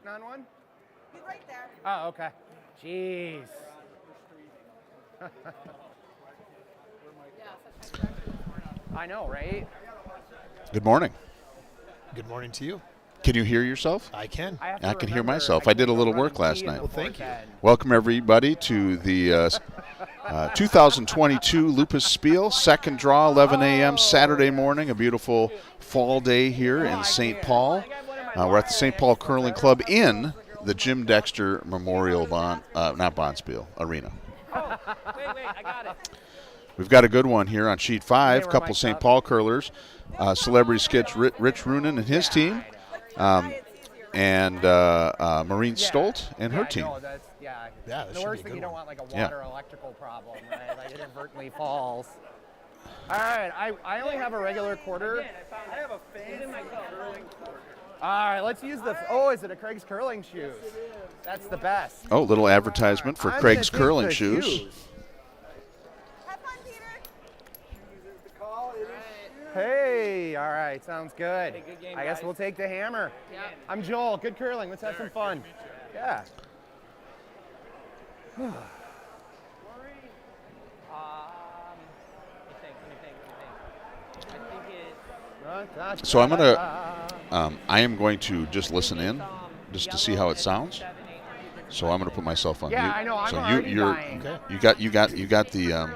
waiting on one? He's right there. Oh, okay. Jeez. I know, right? Good morning. Good morning to you. Can you hear yourself? I can. I can hear myself. I did a little work last night. Well, thank you. Welcome, everybody, to the 2022 Lupus Spiel, second draw, 11 a.m. Saturday morning, a beautiful fall day here in St. Paul. We're at the St. Paul Curling Club in the Jim Dexter Memorial Arena. Oh, wait, I got it. We've got a good one here on sheet 5. A couple St. Paul curlers. Celebrity sketch Rich Ruohonen and his team. And Maureen Stolt and her team. Yeah, the worst thing, you don't want like a water electrical problem, right? Like it inadvertently falls. All right, I only have a regular quarter. I have a fan in my curling quarter. All right, let's use the, is it a Craig's curling shoes? That's the best. Oh, little advertisement for I'm Craig's gonna take curling the shoes. Have fun, Peter. Hey, all right, sounds good. Hey, good game, I guess guys. we'll take the hammer. Yeah. I'm Joel, good curling, let's have some fun. Yeah. Let me think. I think So I am going to just listen in, just to see how it sounds. So I'm going to put myself on mute. Yeah, I know, I'm so already dying. okay. You got the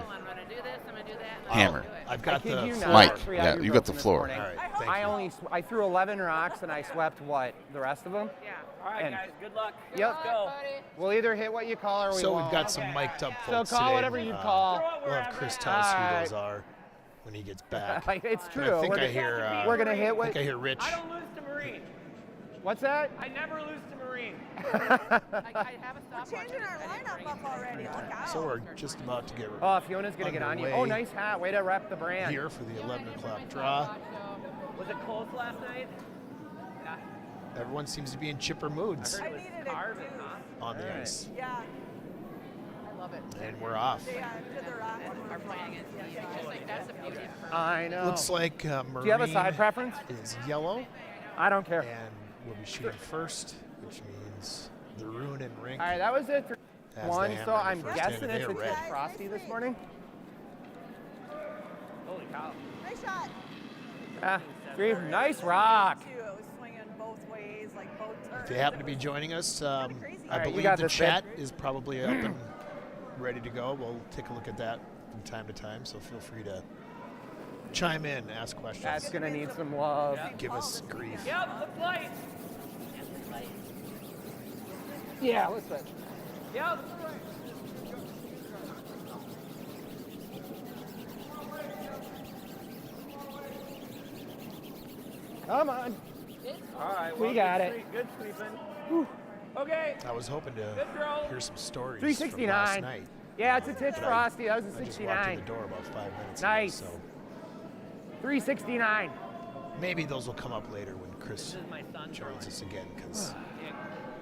hammer. I've got the Mike, yeah, you got the floor. All right, thank you. I threw 11 rocks and I swept what? The rest of them? Yeah. All right, And- guys. Good luck. Yep. Let's go. We'll either hit what you call or we So won't. we've got some mic'd up So folks call today. whatever you call. We'll have Chris tell us who Alright. those are when he gets back. It's But true. I think we're, I hear. we're gonna hit I what? think I hear Rich. I don't lose to Marine. What's that? I never lose to Marine. We're changing our lineup up already. Look out. So we're just about to get Oh, Fiona's gonna get on you. Oh, underway nice hat. Way to rep the brand. here for the 11 o'clock draw. Was it close last night? Yeah. Everyone seems to be in chipper moods I needed it Carbon, too. huh? on the ice, Yeah. I love it. and we're off. They did the rock one. Are playing against me. Just like that's the beauty. I know. Looks like Marine Do you have a side preference? is yellow, I don't care. and we'll be shooting first, which means the Ruohonen rink. All right, that was it. has the One. hammer So in the I'm first guessing hand, and it's they're a red. bit frosty this morning. Holy cow. Nice shot. Ah, three. Nice rock. Too. It was swinging both ways, like both turns. If you happen to be joining us, I crazy. All right, you believe got the this, babe. chat is probably up and ready to go. We'll take a look at that from time to time, so feel free to chime in, ask questions, That's gonna need some love. give us grief. Yep, looks light. Yeah, let's switch. Yep. Come on. All right. We got it. Good sweeping. Okay. I was hoping to Good throw. hear some stories 369. from last night. Yeah, it's a titch But frosty. That was a I just walked in 69. the door about 5 minutes Nice. ago, 369. so maybe those will come up later when Chris This is my son joins us again, because Yeah,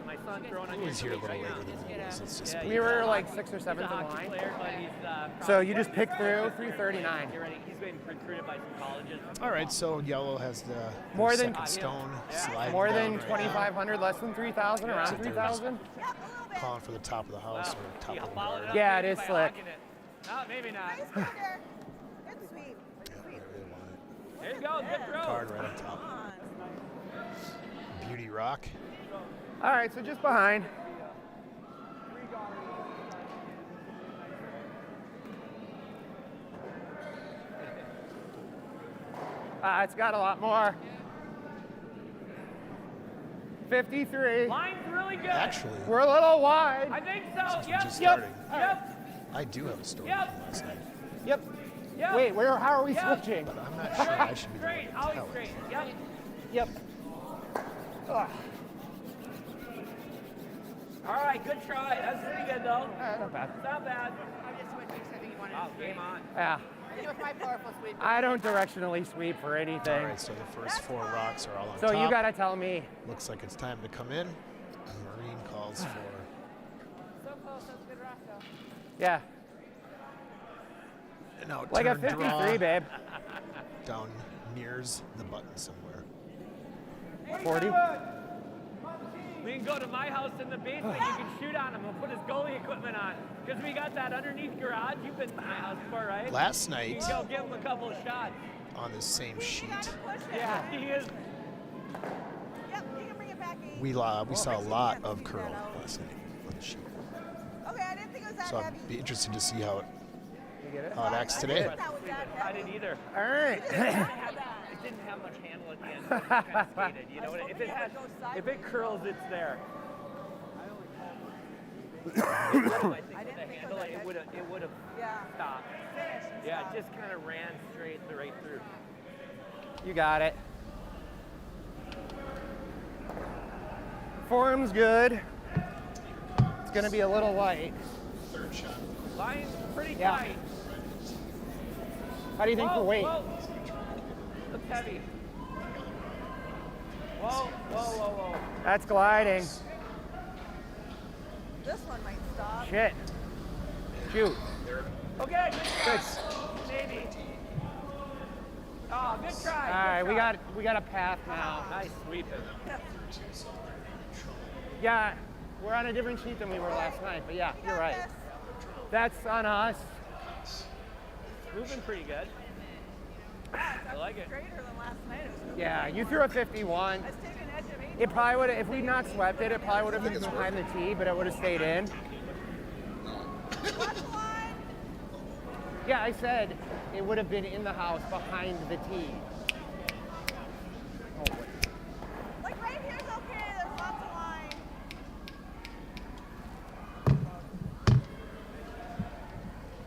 my son throwing on he was here a little right later now. than I was. Let's just Yeah, put We it were that way. like 6th or He's a 7th in hockey line. player, but he's So you just picked through 339. Get ready. He's been recruited by some colleges. All right, so yellow has the More second than- stone sliding More down than right now. 2,500, less than 3,000, around Except there's- 3,000. Yeah, a little bit. Calling for the top of the house or top Yeah, of the followed guard. up Yeah, it maybe is by slick. hocking it. No, maybe not. Nice Peter. Good sweep. Yeah, right where they want it. There you go. Good throw. Card right on top. Come on. Beauty rock. All right, so just behind. It's got a lot more. 53. Line's really good. Actually, We're a little wide. I think so. since we're Yep. just Yep. starting, Yep. I do have a story Yep. from last night, Yep. Yep. Wait, how are we Yep. switching? but I'm not sure I should be the one Straight. to Always tell it. straight. Yep. Yep. Ugh. All right. Good try. That's pretty good though. Not bad. It's not bad. I'm just switching because I think you wanted Oh, to straight. game on. Yeah. It was my powerful sweep. I don't directionally sweep for All anything. right, so the first 4 rocks are all on So top. you gotta tell me. Looks like it's time to come in. Marine calls for So close. That was a good rock, though. Yeah. an out Like a turn 53, draw babe. down nears the button somewhere. 40. We can go to my house in the basement. You can shoot on him. We'll put his goalie equipment on. Because we got that underneath garage. You've been to my house before, right? Last You night can go give him a couple of shots. on this same sheet, Yeah, he is. Yep, you can bring it back. we saw a lot of curl last night on the sheet. Okay, I didn't think it was that So heavy. I'd be interested to see how it You get it? acts today. That was that I heavy. didn't either. All right. It didn't have much handle at the end. It was kind of skated. You know, if it curls, it's there. I think with the handle, it would have Yeah. stopped. Yeah, it just kind of ran straight right through. You got it. Form's good. It's gonna be a little light. Line's pretty Yeah. tight. How do you think for weight? Whoa. Looks heavy. Whoa, whoa, whoa, whoa. That's gliding. This one might stop. Shit. Shoot. Okay, Good. maybe. Oh, good try. All right, we got a path now. Nice sweeping. Yeah, we're on a different sheet than we were last night, but yeah, You you're got right. this. That's on us. Moving pretty good. I like it. Straighter than last night. It was moving Yeah, like you one. threw a 51. I was taking an edge of 8. It probably would have, if we'd not swept it, it probably would have been behind the tee, but it would have stayed in. Watch the line. Yeah, I said it would have been in the house behind the tee. Oh, wait. Like right here's okay. There's lots of line.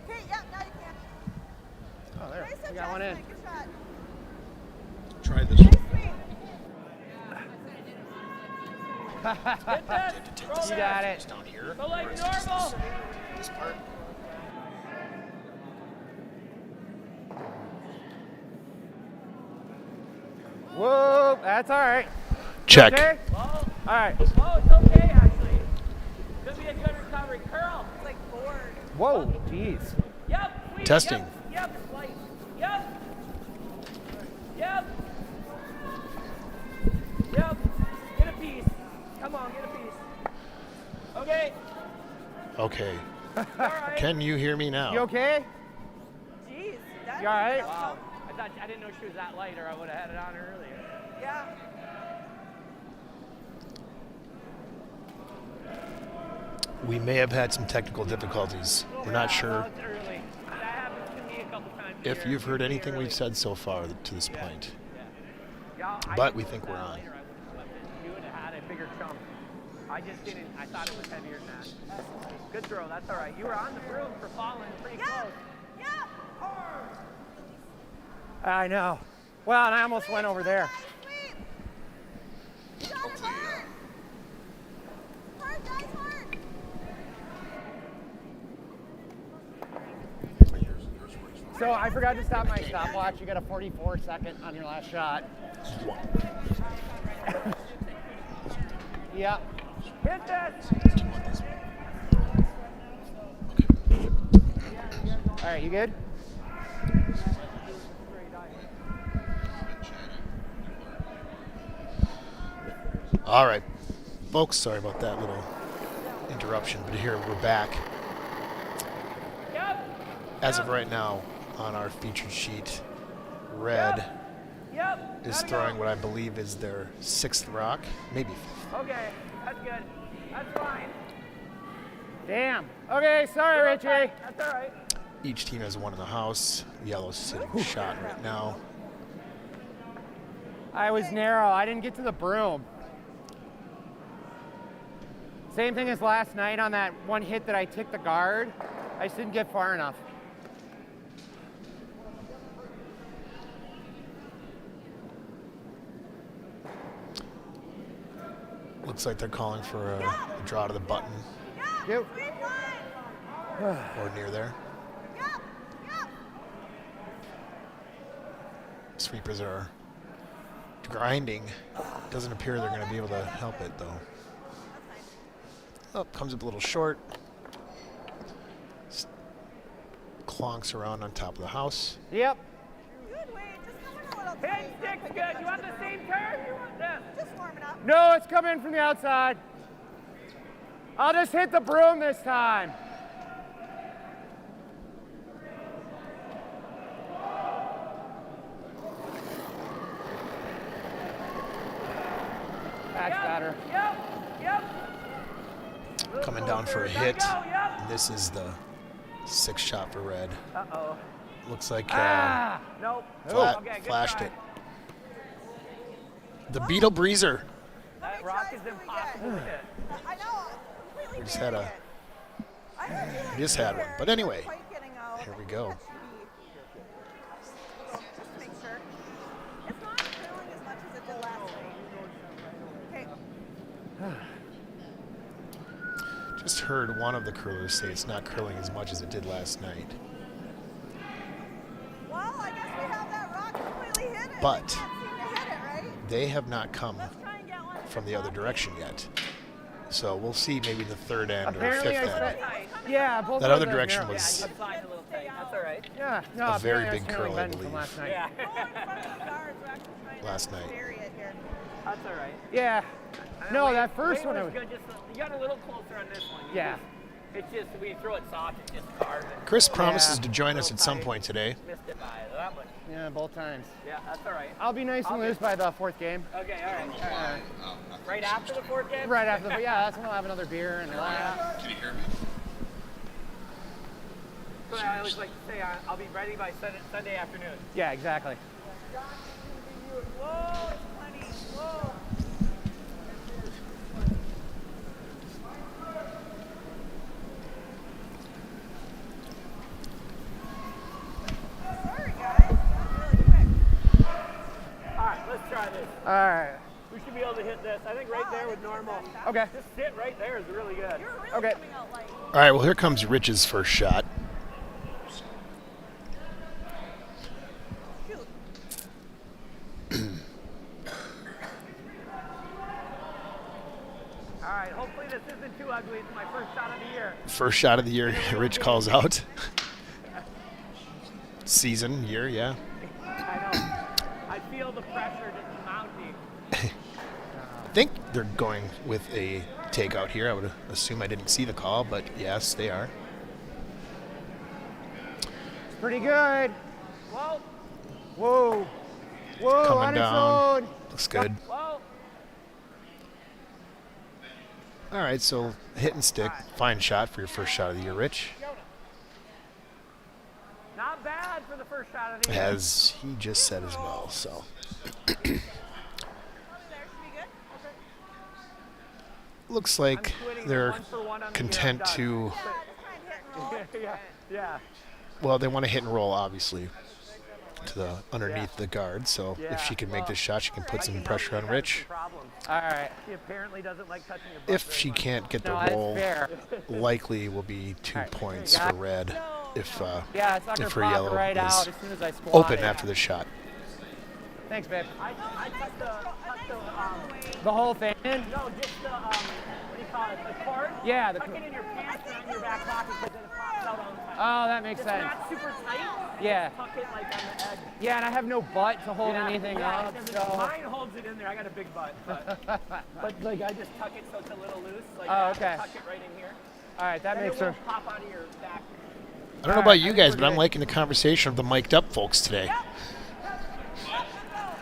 Okay, yep, now you can. Oh, there. Nice We got one in. adjustment. Good shot. Try this. Nice swing. Hit this. You got it. Down here. Go like normal. This part. Whoa, that's all right. Check. Okay? Whoa. All right. Oh, it's okay, actually. Could be a good recovery. Curl. It's like bored. Whoa, jeez. Yep. Sweet. Testing. Yep. Slight. Yep. Yep. Yep. Get a piece. Come on, get a piece. Okay. Okay. All right. Can you hear me now? You okay? Jeez. That You all right? Wow. I didn't know she was that light, or I would have had it on earlier. Yeah. We may have had some technical difficulties. We're not sure Well, it's early. That happens to me a couple times. if here. you've heard It's anything early. we've said so far to this point. Yeah, I But think we it think was we're that on. later, I would've swept it. You would have had a bigger chunk. I just didn't. I thought it was heavier than that. Good throw. That's all right. You were on the broom for falling pretty Yeah. close. Yeah. I know. Well, and I almost went over there. Sweep. You got it hard. Hard, guys, hard. So I forgot to stop my stopwatch. You got a 44-second on your last shot. Yep. Hit this. All right, you good? All right, folks, sorry about that little interruption, but here we're back. Yep. As of right now, on our featured sheet, Red Yep. is Gotta throwing go. what I believe is their 6th rock, maybe 5th. Okay. That's good. That's fine. Damn. Okay, sorry, Richie. That's all right. Each team has one in the house. Yellow's sitting shot right now. I was narrow. I didn't get to the broom. Same thing as last night on that one hit that I ticked the guard. I just didn't get far enough. Looks like they're calling for a draw to the button Yep. Sweep line. or near there. Yep. Yep. Sweepers are grinding. Doesn't appear they're going to be able to help it, though. Oh, comes up a little short. Clonks around on top of the house. Yep. Good, Wade. Just come in a little Pin tight. stick's good. You want the same turn? You want this? Just warming up. No, it's coming from the outside. I'll just hit the broom this time. That's better. Yep. Coming down for a hit. And this is the 6th shot for red. Uh-oh. Looks like Nope. okay, good flashed try. it. The Beetle Breezer. That rock is impossible to hit. I know. We just had one. But anyway, here we go. Just make sure. It's not curling as much as it did last night. Okay. Just heard one of the curlers say it's not curling as much as it did last night. Well, I guess we have that rock completely hit it. But We can't seem to hit it, right? they have not come Let's try and get one. from the other direction yet. So we'll see maybe the 3rd end or Apparently 5th I end. said, yeah, both That of other those direction narrow. was Slide a little tight. That's all right. Yeah, no, a very apparently big I was curl, I bending from believe. last night. Yeah. Go in front of the guards. We're actually trying Last to night. bury it here. That's all right. Yeah. No, that first one. was good. Just you got a little closer on this one. Yeah. It's just when you throw it soft, it just carves it. Chris promises Yeah. to join us at some point today. Missed it by that much. Yeah, both times. Yeah, that's all right. I'll be nice and loose by the 4th game. Okay, all right. Right after the 4th game? Right after the, yeah, that's when we'll have another beer and Can you hear me? So I always like to say I'll be ready by Sunday afternoon. yeah, exactly. Whoa, it's plenty. Whoa. Sorry, guys. Really quick. All right, let's try this. All right. We should be able to hit this. I think right there with normal. Okay. Just sit right there is really good. You're really Okay. coming out light. All right, well, here comes Rich's first shot. Shoot. All right, hopefully this isn't too ugly. It's my first shot of the year. First shot of the year, Rich calls out. Season, year, yeah. I know. I feel the pressure just mounting. I think they're going with a takeout here. I would assume I didn't see the call, but yes, they are. It's pretty good. Whoa, Whoa. Whoa, Coming on down. its own. Looks good. whoa. All right, so hit and stick. Fine shot for your first shot of the year, Rich. Not bad for the first shot of the year. As he just said as well, so. There should be good. Looks like Quitting they're 1 for 1 on the content year, I'm to, Yeah, just try and hit and roll. yeah. well, they want to hit and roll, obviously, to the underneath the guard. So Yeah. if she can make this shot, she can put some pressure on Rich. All right. She apparently doesn't like touching your butt If very she much. can't get the No, that's roll, fair. likely will be 2 All right. points Got for red if Yeah, it's not going if to her pop yellow right out is as soon as I squat open it. after the shot. Thanks, babe. I tucked the The whole thing in? no, just the what do you call it? The cord. Yeah. Tuck it in your pants or in your back pocket because then it pops out all the time. Oh, that makes It's sense. not super tight. Yeah. Tuck it like on the edge. Yeah, and I have no butt to hold anything up, because so. mine holds it in there. I got a big butt, but like I just tuck it so it's a little loose. Like Oh, I have to okay. Tuck it right in here. All right, that Then makes it sense. won't pop out of your back. I don't know about you guys, but I'm liking the conversation of the mic'd up folks today.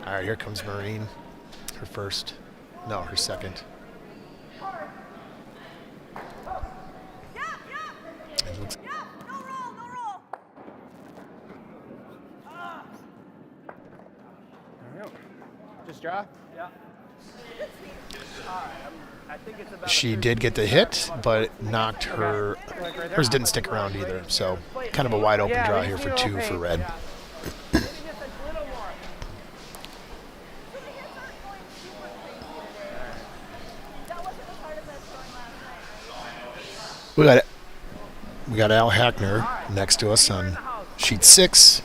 All right, here comes Marine. Her first. No, her second. It looks Yeah, no roll, no roll. Just draw? Yeah. I think it's about. she did get the hit, but knocked her. Hers didn't stick around either. So kind of a wide open Yeah, draw we here just for need a 2 little for red. Maybe just a little more. So the hits aren't going super crazy today. That wasn't a part of that throwing last night, right? We got Al Hackner next to us on sheet 6.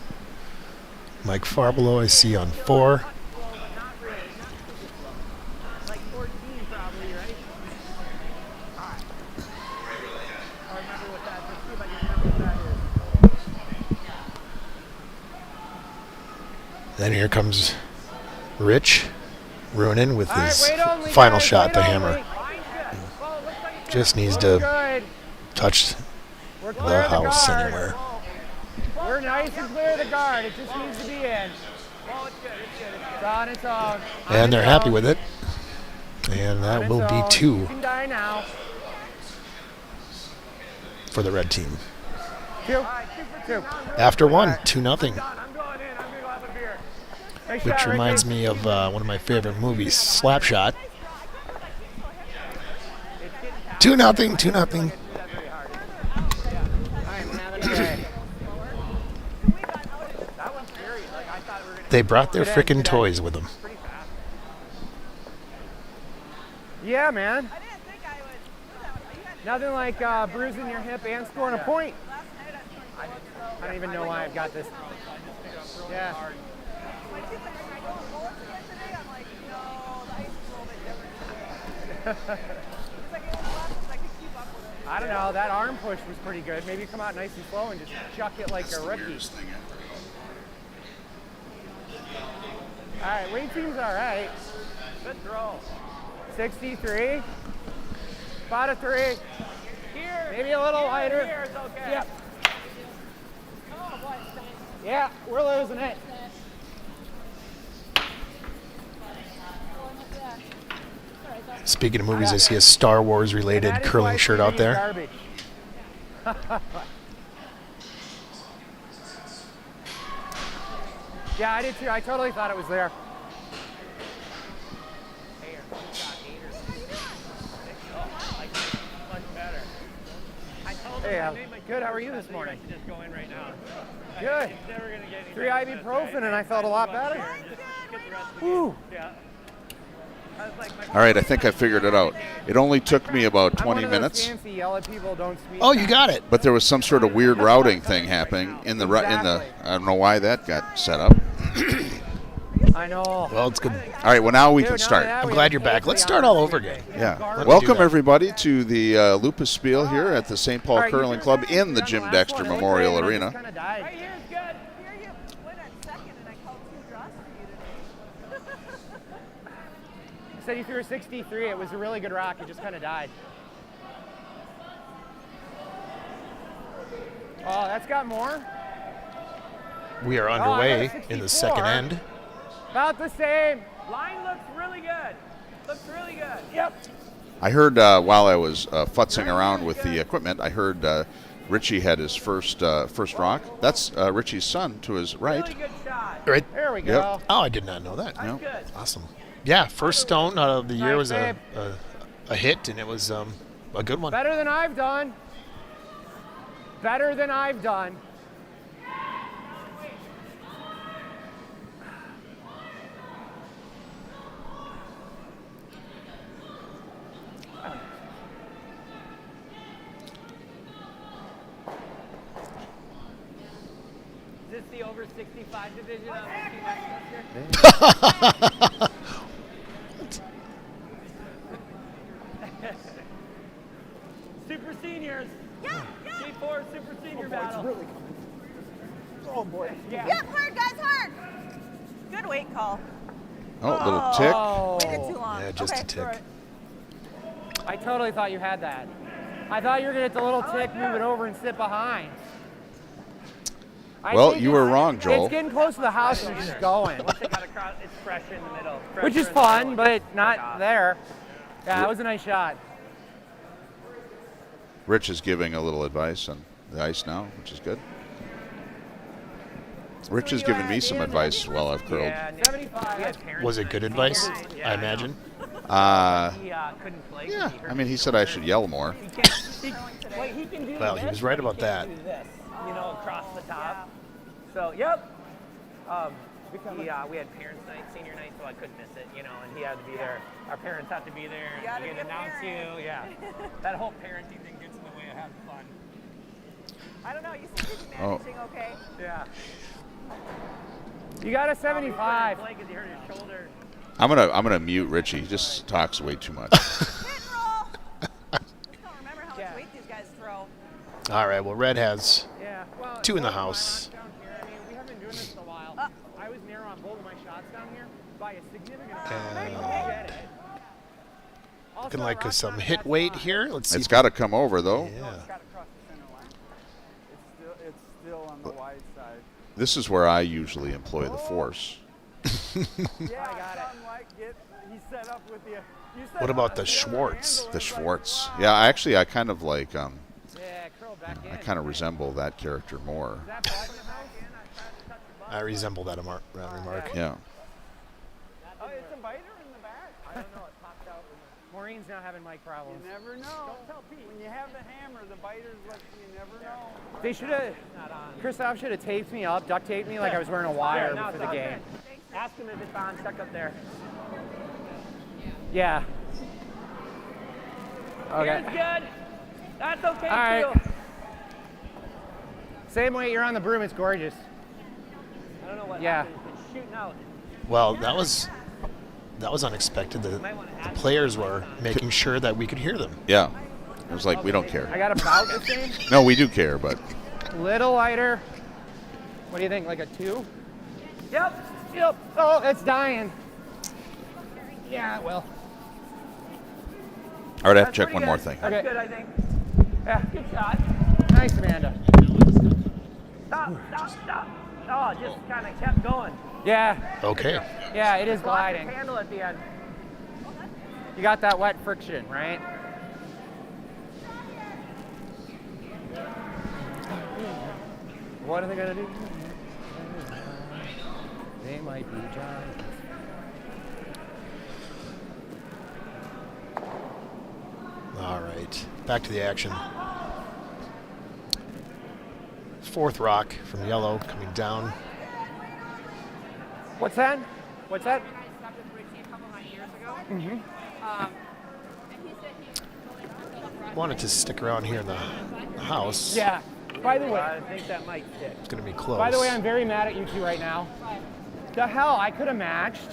Mike Farbelo I see on 4. Slow, but not really. Not super slow. Like 14 probably, right? All right. I remember what that. Let's see if I can remember what that is. Then here comes Rich. Ruohonen with All right, his wait only, final guys, shot, wait the only. hammer. Well, it looks like it's Just needs We're to good. touch We're the clear of the house guard. anywhere. We're nice and clear of the guard. It just needs to be in. well, it's good. It's good. It's good. It's on its own. And they're happy with it. And that will be 2 You can die now. for the red team. 2. 2. After 1, 2-0. I'm going in. I'm going to go have a beer. Nice Which shot, reminds Ricky. me of one of my favorite movies, Slapshot. 2-0, 2-0. All right, we're having a day. That one's scary. Like, I thought we were going to They brought their Good end, frickin' good toys with them. pretty fast. Yeah, man. I didn't think I would do that one. You had Nothing like bruising your hip and scoring a point. last night I scored I don't even know why I've got this. Yeah. my two fingers. I go on bullets again today. I'm like, no, the ice is a little bit different today. It's like it was less than I could keep up with it. I don't know. That arm push was pretty good. Maybe come out nice and slow and just chuck it like a rookie. All right, weight team's all right. Good throw. 63. About a 3. Here. Maybe a little lighter. Here is okay. Yep. Yeah, we're losing it. Speaking of movies, I see a Star Wars related That is curling why shirt TV out is there. garbage. Yeah, I did too. I totally thought it was there. Much better. I told Hey, him I made my good. How are you this I morning? should just go in right now. Good. It's never going to get any 3 better than ibuprofen this, and I felt a lot better. Just get the rest of the Whew. game. Yeah. I was like, All right, I think I figured it out. It only took me about I'm one 20 of those minutes, fancy yell at people, don't speak. Oh, you got it. but there was some sort of weird routing thing happening in the I don't know why that got set up. I know. Well, it's good. All right, well now we Dude, can not start. that, I'm we glad have you're back. Casey Let's on start our all over Tuesday. again. Yeah. Let's do Welcome that. everybody to the Lupus Spiel here at the St. Paul All right, you Curling can Club start. in the You're on Jim last Dexter one. It looked Memorial great, and it Arena. just kinda died. right here is good. Here you went at second, and I called 2 draws for you today. You said you threw a 63. It was a really good rock. It just kind of died. Oh, that's got more. We are I got a underway in the 64. second end. About the same. Line looks really good. Looks really good. Yep. I heard while I was futzing around with the equipment, I heard Richie had his first rock. That's Richie's son to his right. Really good shot. Right. There we go. Yep. Oh, I did not know that. That's Yeah. good. Awesome. Yeah, first stone out of the year Nice was a hit, and it was a good one. Better than I've done. Better than I've done. Is this the over 65 division on Westminster? Super seniors. Yeah, G4 super senior battle. Oh boy. Yeah. Yep, hard, guys, hard. Good weight call. Oh, a little tick. Oh. Waited too long. Yeah, just okay, a tick. all right. I totally thought you had that. I thought you were gonna get the little tick, move it over, and sit behind. I Well, think you were it's- wrong, Joel. It's getting close to the house and it's just going, Once it got across, it's fresh in the middle. which is Fresher in the fun, middle. but not there. Yeah, that was a nice shot. Rich is giving a little advice on the ice now, which is good. Rich has given me some advice while I've curled. Yeah, 75. we had parents Was it night. good advice? Yeah, I know. imagine. He couldn't play. 'cause Yeah, he hurt I mean, he his said I shoulder. should yell more. He can't. Wait, he can do Well, this. he was right but about that. can't do this, you know, across the top. So, yep. We had parents' night, senior night, so I couldn't miss it, you know, and he had to be there. Our parents have to be there. You gotta and be a announce parent. you. Yeah. That whole parenting thing gets in the way of having fun. I don't know. You seem to be Oh. managing okay. Yeah. You got a 75. Play 'cause he hurt his shoulder. I'm gonna mute Richie. He just talks way too much. Hit and roll. Just don't remember how much weight these guys throw. All right, well, Red has Yeah. Well, 2 in the both of my house. knocks down here, I mean, we haven't been doing this in a while. I was narrow on both of my shots down here, by a significant And amount. looking like some hit weight here. Let's see. It's got to come over, though. Yeah. It's got to cross the center line. It's still on the wide side. This is where I usually employ the force. Yeah, I got it. He's set up with the. What about the Schwartz? The Schwartz. Yeah, I kind of like, Yeah, curl back in. I kind of resemble that character more. Is that bad in the house? I resemble that remark. Yeah. Oh, it's a biter in the back. I don't know. It popped out. Maureen's now having mic problems. You never know. Don't tell Pete. When you have the hammer, the biter's like you never know. They should have. Christoph should have taped me up, duct taped me like I was wearing a wire Now for it's the on. game. Ask him if it's on. Check up there. Yeah. Okay. Here's good. That's okay All right. too. Same way you're on the broom. It's gorgeous. I don't know what Yeah. happened. It's shooting out. Well, that was unexpected. The players were making sure that we could hear them. Yeah. It was like, we don't I care. got about the same. No, we do care, but Little lighter. What do you think? Like a 2? Yep. Yep. Oh, it's dying. Yeah, well. all right, I have to That's check pretty one more good. thing. That's Okay. good, I think. Yeah. Good shot. Nice, Amanda. Stop. Oh, it just kind of kept going. Yeah. Okay. Yeah, it is Watch his gliding. handle at the end. You got that wet friction, right? What are they gonna do? They might be giants. All right. Back to the action. Fourth rock from yellow coming down. What's that? What's that? I stopped with Richie a couple of years ago. Mm-hmm. And he said Wanted to stick around here in the house. Yeah. By the way, I think that might stick. It's going to be close. By the way, I'm very mad at you two right now. The hell, I could have matched.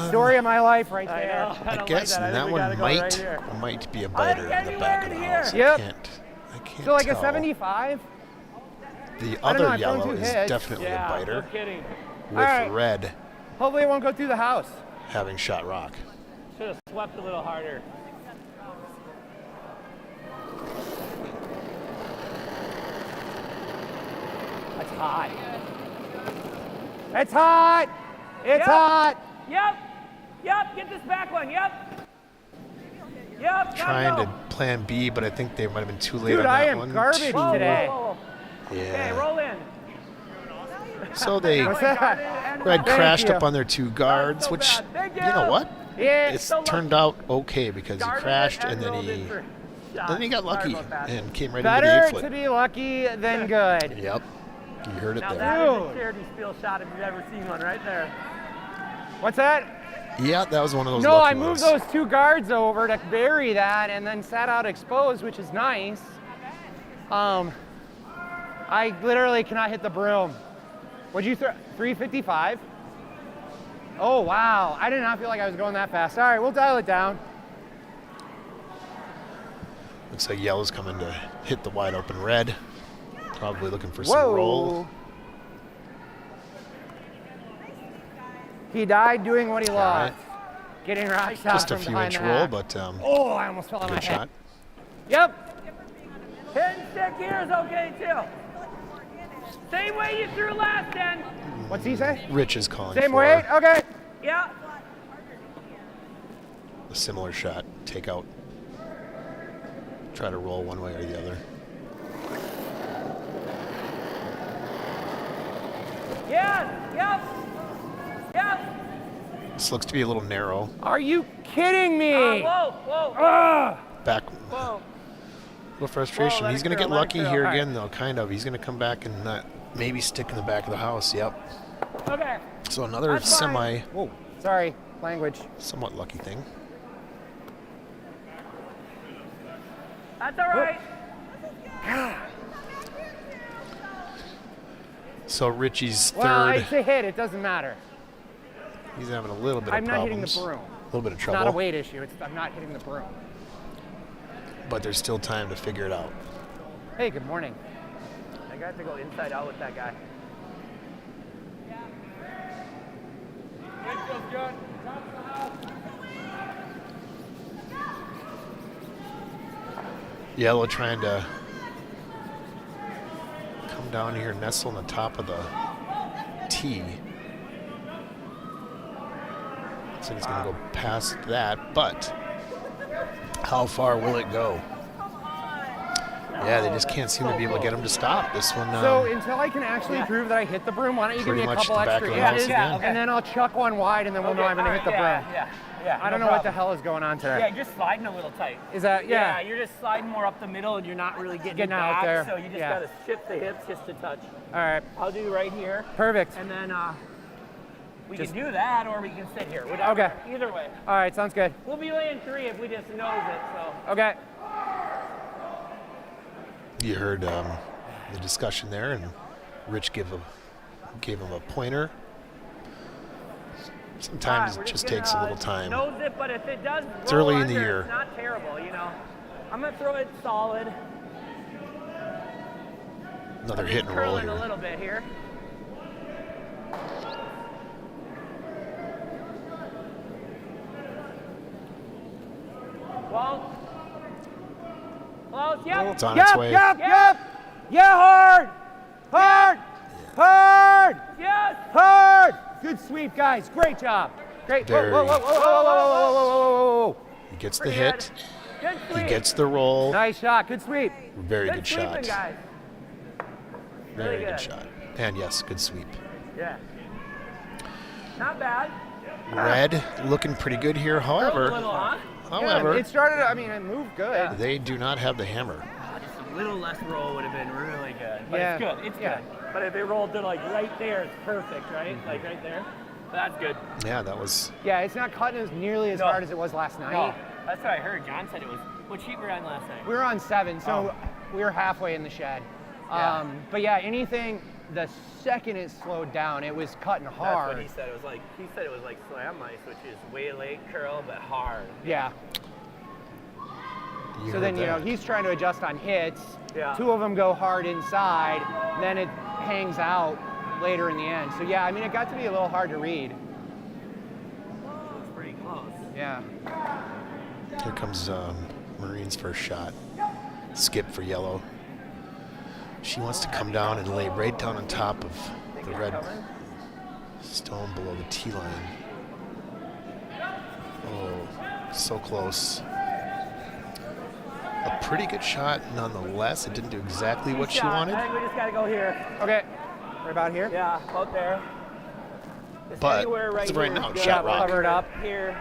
Story of my life right I there. know. I I don't guess like that. I that think we gotta one go right here. might be a biter in the back of the house. Yep. I can't So like tell. a 75? The I don't know, other I've thrown yellow 2 is hits. definitely Yeah, a biter, no kidding. with Alright. red Hopefully it won't go through the house. having shot rock. Should have swept a little harder. It's hot. It's hot. It's Yep. hot. Yep. Get this back one. Yep. Trying gotta to go. plan B, but I think they might have been too late Dude, on I that am one. garbage Whoa, today. whoa. Okay, Yeah. roll in. So they What's that? red Thank crashed you. up on their 2 guards, so which, bad. Thank you know you. what? Yeah. It's so turned out okay because he Started it crashed and then rolled in he for shot. then he got Sorry lucky about that. and came right into the Better A-flip. to be lucky than good. Yep. You heard it Now there. that is a Dude. charity Spiel shot if you've ever seen one right there. What's that? Yeah, that was one of those No, lucky I moved ones. those 2 guards over to bury that and then sat out exposed, which is nice. I literally cannot hit the broom. What'd you throw? 355? Oh, wow. I did not feel like I was going that fast. All right, we'll dial it down. Looks like yellow's coming to hit the wide open red. Probably looking for some roll. He died doing what he All loved. right. Getting rocks out Just a from few behind inch the roll, hack. but Oh, I almost fell on my good head. shot. Yep. Hit and stick here is okay too. Same way you threw last then. What's he say? Rich is calling Same for weight? Okay. Yeah. a similar shot. Take out. Try to roll one way or the other. Yes. Yep. Yep. This looks to be a little narrow. Are you kidding me? Whoa. Ugh. Back. Whoa. Little frustration. let He's it going to through, get let it lucky through. here All right. again, though, kind of. He's going to come back and not maybe stick in the back of the house. Yep. Okay. So another That's fine. Whoa. Sorry, language. somewhat lucky thing. That's all right. So Richie's Well, third. it's a hit. It doesn't matter. He's having a little bit I'm of not hitting problems. the broom. A little bit of It's trouble. not a weight issue. I'm not hitting the broom. But there's still time to figure it out. Hey, good morning. I got to go inside out with that guy. Yellow trying to come down here, nestle on the top of the tee. So he's going to go past that, but how far will it go? Yeah, they just can't seem to be able to get him to stop. This one. So until I can actually prove that I hit the broom, why don't you give me a Pretty much couple the back extra of the house again. and then I'll chuck one wide, and then we'll know I'm going to hit the broom. Yeah. I don't know what the hell is going on today. Yeah, you're just sliding a little tight. Is that, yeah. You're just sliding more up the middle, and you're not really getting out back, there. so you just Yeah. got to shift the hips just a touch. All right, I'll do right here, perfect. and then we can do that, or we can sit here. Whatever. Okay. Either way. All right, sounds good. We'll be laying 3 if we just nose it, so. Okay. You heard the discussion there, and Rich gave him a pointer. Sometimes We're it just gonna, takes a little time. Nose it, but if it does It's roll early in the under, year. It's not terrible, you know. I'm gonna throw it solid. Another hit and roll Curling a here. little bit here. Well, close, yep. It's on its way. Yep. Yeah, hard. Yes. Hard. Good sweep, guys. Great job. Great. Very- Whoa. He gets the Pretty hit. Good He sweep. gets the roll. Nice shot. Good sweep. Very good sweeping, shot. guys. Very Really good good. shot. And yes, good sweep. Yeah. Not bad. Red looking pretty good here. A However, little, huh? It started, I mean, it moved good. they do not have the hammer. Just a little less roll would have been really good. But Yeah. it's good. It's good. But if it rolled to like right there, it's perfect, right? Like right there. That's good. Yeah, that was. Yeah, it's not cutting as nearly as No. hard as it was last night. No, that's what I heard. John said it was. What sheet were we on last night? We were on 7, so we were halfway in the shed. Yeah. But yeah, anything, the second it slowed down, it was cutting That's hard. what he said. It was like slam ice, which is way late curl but hard. Yeah. You So heard then, you know, that. he's trying to adjust on hits. Yeah. 2 of them go hard inside, then it hangs out later in the end. So yeah, I mean, it got to be a little hard to read. Looks pretty close. Yeah. Here comes Marine's first shot. Skip for yellow. She wants to come down and lay right down on top of the red stone below the tee line. Oh, so close. A pretty good shot nonetheless. It didn't do exactly what she Shot. wanted, I think we just gotta go here. Okay. Right about here? Yeah, out there. Just but anywhere right as of right here now, is good. shot rock. Cover it up. Here.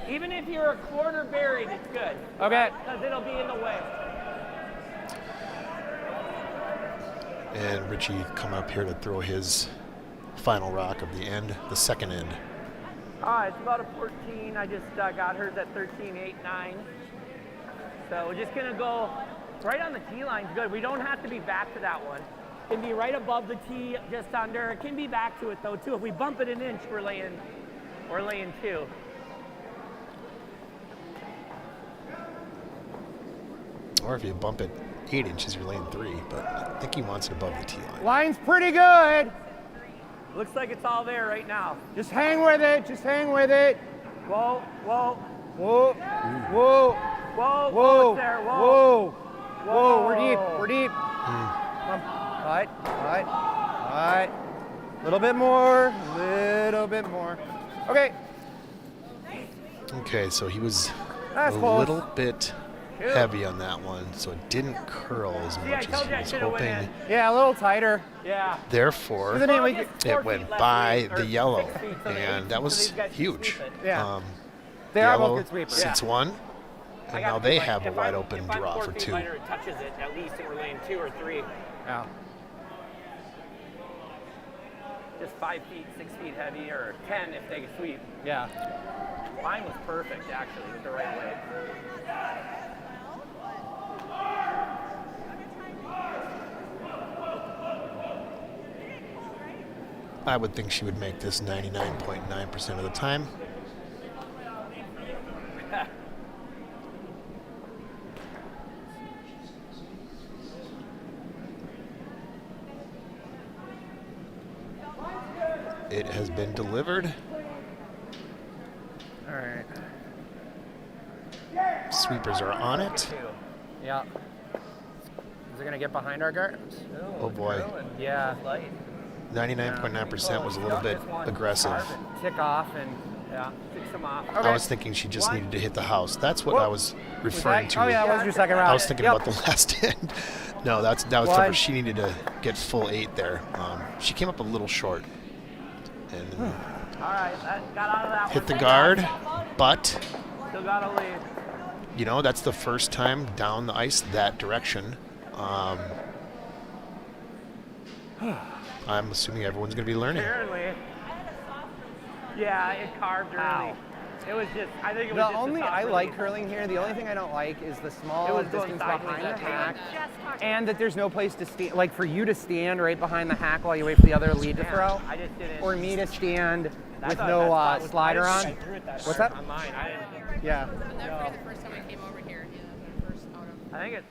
Even if you're a quarter buried, it's good. Okay. Because it'll be in the way. And Richie come up here to throw his final rock of the end, the second end. It's about a 14. I just got hers at 13.89. So we're just gonna go right on the tee line's good. We don't have to be back to that one. It can be right above the tee, just under. It can be back to it though too. If we bump it an inch, we're laying 2. Or if you bump it 8 inches, you're laying 3. But I think he wants it above the tee line. Line's pretty good. Looks like it's all there right now. Just hang with it. Just hang with it. Whoa, whoa, Whoa. Whoa. whoa, Whoa. it's there. Whoa. Whoa. We're deep. We're deep. Come on. Cut. Little bit more. Okay. Okay, so he was That's a close. little bit heavy on that one, so it didn't curl as See, I much as told he you I was should've went hoping. in. Yeah, a little tighter. Yeah. Therefore, 'Cause I mean, we Well, could- just 4 it went feet left by feet, or the yellow, 6 feet, so they- and that so was these guys can huge. sweep it. Yeah. They are both Yellow good sweepers. since one, I and got now to, they like, have a if wide I'm- open if I'm draw 4 for feet 2. lighter, it touches it at least, and we're laying 2 or 3. Yeah. Just 5 feet, 6 feet heavy, or 10 if they sweep. Yeah. Mine was perfect, actually, with the right way. I would think she would make this 99.9% of the time. It has been delivered. All right. Sweepers are on it. Yeah. Is it gonna get behind our guards? Oh boy. Yeah. 99.9% was a little bit aggressive. Tick off and yeah, tick some off. Okay. I was thinking she just needed to hit the house. That's what I was referring to. Oh yeah, that was your second round. I was thinking about the last end. No, that was tougher. She needed to get full 8 there. She came up a little short. And All right, that got out of that hit one. the guard, but Still got a lead. you know, that's the first time down the ice that direction. I'm assuming everyone's going to be learning. Apparently. Yeah, it carved early. It was just, I think it was The just only a soft I like release. curling here. The only thing I don't like is the It small was going distance sideways behind the that hack, time. and that there's no place to stand. Like for you to stand right behind the hack while you wait for the other lead to throw, I just didn't. or me to stand I with thought no that spot was slider nice. on. I threw it that What's hard that? on mine. I didn't. Yeah. I'll never forget the first time I came over here. Yeah, the first out of. I think it's.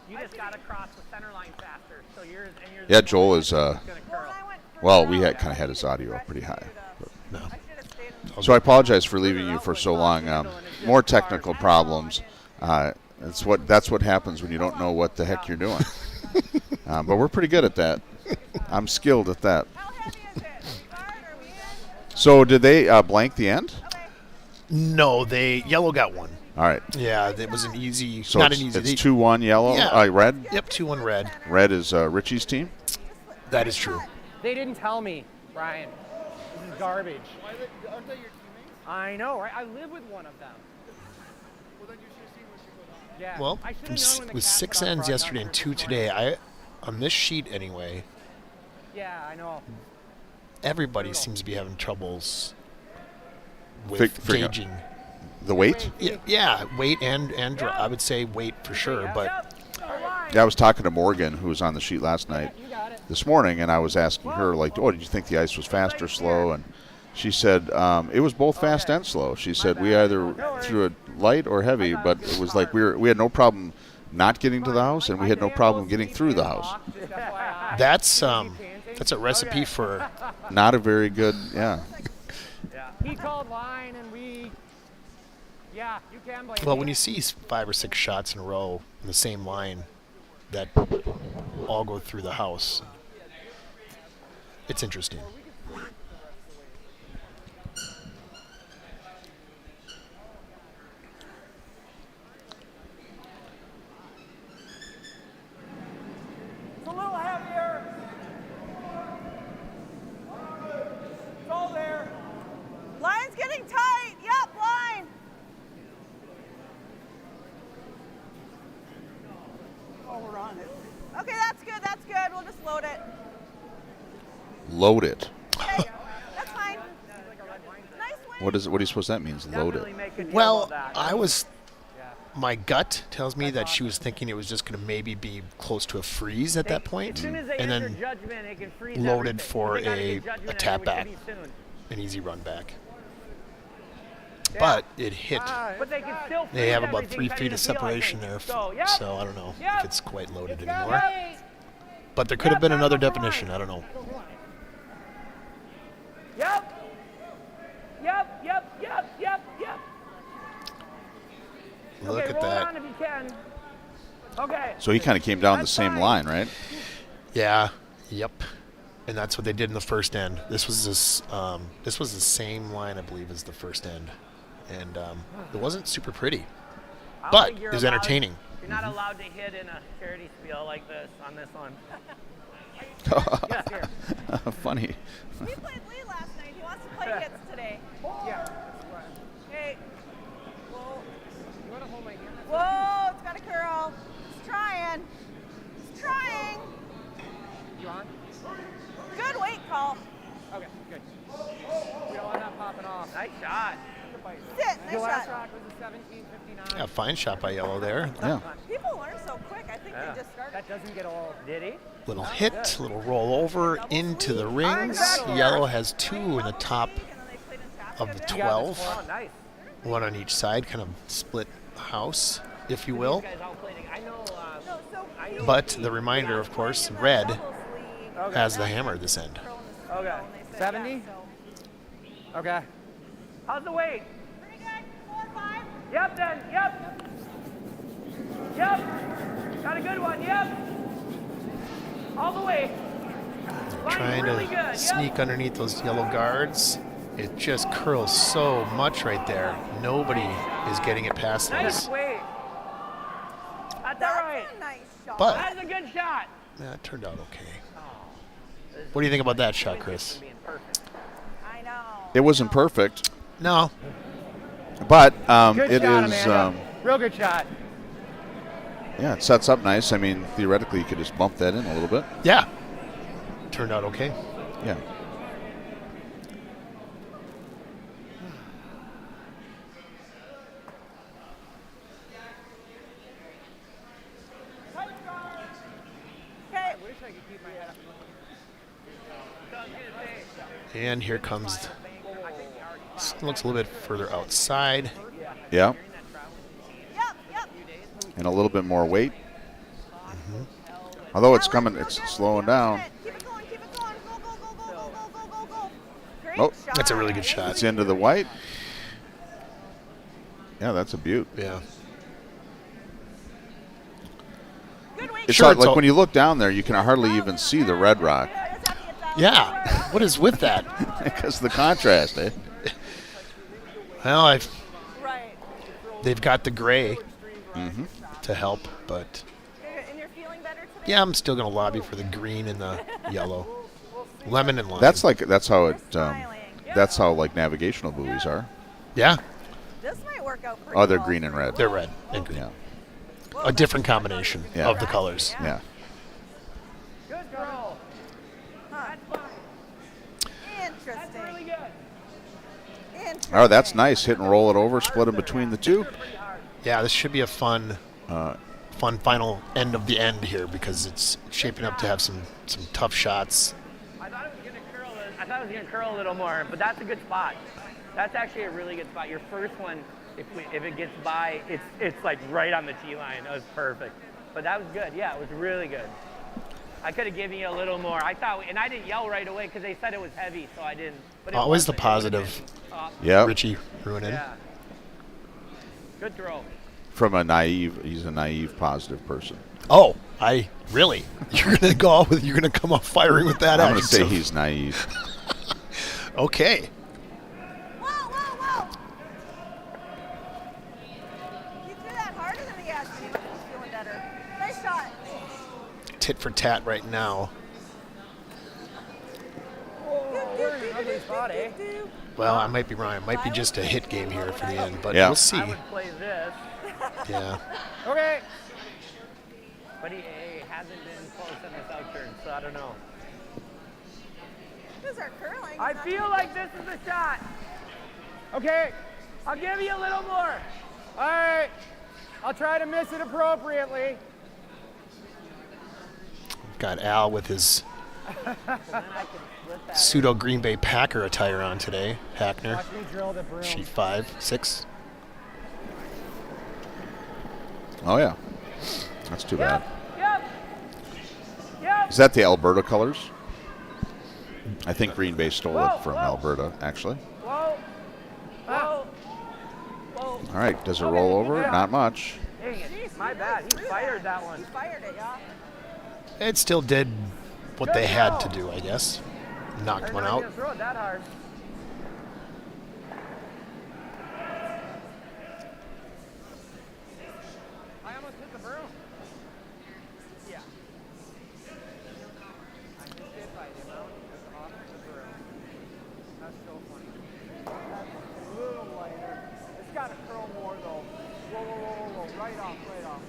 You just got to cross the center line faster. So yours and yours. Yeah, Joel is. Gonna curl. Well, we had kind of had his audio pretty high. No. So I apologize for leaving you for so long. More technical problems. That's what happens when you don't know what the heck you're doing. But we're pretty good at that. I'm skilled at that. How heavy is it? Guard or we good? So did they blank the end? No, yellow got one. All right. Yeah, it was an easy, So not it's, an easy. it's 2-1 yellow. Yeah. Red. Yep, 2-1 red. Red is Richie's team. That is true. They didn't tell me, Brian. This is garbage. Aren't they your teammates? I know, right? I live with one of them. Well, then you should have seen when she went on. Yeah. Well, I should've with known when the with cat 6 put on ends broad yesterday and numbers. 2 today, on this sheet anyway, Yeah, I know. everybody seems to be having troubles with Figuring out gauging. the weight. Yeah, weight and I would say weight for sure, but Yeah, I was talking to Morgan, who was on the sheet last night, this morning, and I was asking her, like, oh, did you think the ice was fast or slow? And she said it was both fast and slow. She said we either threw it light or heavy, but it was like we had no problem not getting to the house, and we had no problem getting through the house. that's a recipe for Not a very good, yeah. He called line and we. Yeah, you can blame well, me. when you see 5 or 6 shots in a row in the same line that all go through the house, it's interesting. It's a little heavier. It's all there. Line's getting tight. Yep, line. Oh, we're on it. Okay, that's good. That's good. We'll just load it. Load it. Okay, that's fine. Nice win. What are you supposed that means? Load it. Definitely make a deal Well, about that. I was. My gut tells me that she was thinking it was just going to maybe be close to a freeze at that point, As soon as they and enter then judgment, it can freeze loaded everything. for They gotta a get judgment and tap we should back. be soon. an easy run back. But it hit. But they can still They have freeze about everything 3 pending feet of appeal, I separation think. there, So, I don't know Yep. if it's quite loaded It's got anymore. weight. But there could have been another definition. I don't know. Yep. Yep, yep, yep, yep, yep. Look Okay, at roll that. on if you can. Okay. So he kind of came down the That's same fine. line, right? Yeah. Yep. And that's what they did in the first end. This was the same line, I believe, as the first end, and it wasn't super pretty, I don't but think you're it was allowed- entertaining. You're not allowed to hit in a charity spiel like this on this one. Yes, here. Funny. He played Lee last night. He wants to play hits today. Yeah. Hey. Whoa. You want to hold my hand? Whoa, it's got a curl. It's trying. It's trying. You on? Good weight call. Okay, good. We don't want that popping off. Nice shot. Sit. Nice Your last shot. rock was a 17:59. Yeah, fine shot by Yellow there. Yeah. People learn so quick. I think Yeah. they just started. That doesn't get old. Did he? Little hit, little roll over into the rings. Yellow has 2 in the top And then they played in tap of the together. 12, Oh, nice. one on each side, kind of split house, if you will. These guys all played. I know. No, so I know But he- the reminder, of course, red has the hammer this end. Curl in the Okay. studio, and they said, 70? Yeah, so. Okay. How's the weight? Pretty good. 4-5. Yep, then. Yep. Yep. Got a good one. Yep. All the way. Line's Trying really to good. Yep. sneak underneath those yellow guards. It just curls so much right there. Nobody is getting it past Nice those. weight. That's all That's right. a nice shot. But That's a good shot. yeah, it turned out okay. What do you think about that shot, Chris? Being perfect. I know. It wasn't perfect, No. but Good it shot, is. Amanda. Real good shot. Yeah, it sets up nice. I mean, theoretically, you could just bump that in a little bit. Yeah. Turned out okay. Yeah. Okay. And here comes. Looks a little bit further outside. Yeah. Yep, yep. And a little bit more weight. Although it's coming, it's slowing down. Keep it going, keep it going. Go, go, go, go, go, go, go, go, go. Great Nope. shot. That's a really good shot. It's into the white. Yeah, that's a beaut. Yeah. Good weight. It's Sure, like, it's all- when you look down there, you can hardly even see the red rock Yeah. What is with that? because of the contrast. Eh? Well, Right. they've got the gray Mm-hmm. to help, but And you're feeling better today? yeah, I'm still going to lobby for the green and the yellow. Lemon and lime. That's how it. Smiling. That's how like navigational buoys are. Yeah, This might work out pretty Oh, they're well green for and you. red. they're red and green. Yeah. A different combination Yeah. of the colors. Yeah. Good throw. Huh. That's really Interesting. good. Interesting. Oh, that's nice. Hit and roll it over, split them between the two. Yeah, this should be a fun final end of the end here because it's shaping up to have some tough shots. I thought it was gonna curl a little more, but that's a good spot. That's actually a really good spot. Your first one, if it gets by, it's like right on the tee line. That was perfect. But that was good. Yeah, it was really good. I could have given you a little more. I thought, and I didn't yell right away because they said it was heavy, so I didn't. But it Always the wasn't. It would've positive. been, Yeah. Richie Ruohonen. yeah. Good throw. He's a naive, positive person. Oh, really? You're gonna come off firing with that I'm going to say adjective. he's naive. Okay. Whoa, whoa, whoa. You threw that harder than he asked me. He was feeling better. Nice shot. Tit for tat right now. We're in an ugly spot, eh? Well, I might be wrong. It might be just a hit game here for the end, but Yeah. we'll see. I would play this, Yeah. Okay. but he hasn't been close in this outturn, so I don't know. These are curling. I feel like this is a shot. Okay. I'll give you a little more. All right. I'll try to miss it appropriately. Got Al with his pseudo Green Bay Packer attire on today. Hackner. Watch me drill the broom. Sheet 5, 6. Oh, yeah. That's too bad. Yep. Yep. Is that the Alberta colors? I think Green Bay stole Whoa, it from whoa. Alberta, actually. Whoa. Whoa. Whoa. All right, does it roll over? Yeah. Not much. Dang it. My bad. He fired that one. He fired it, yeah. It still did what they had to do, I guess. Knocked one I'm not out. gonna throw it that hard. I almost hit the broom. Yeah. I missed it by the amount that's off the broom. That's so funny. That's a little lighter. It's got to curl more though. Whoa, whoa, whoa, whoa, whoa. Right off, right off.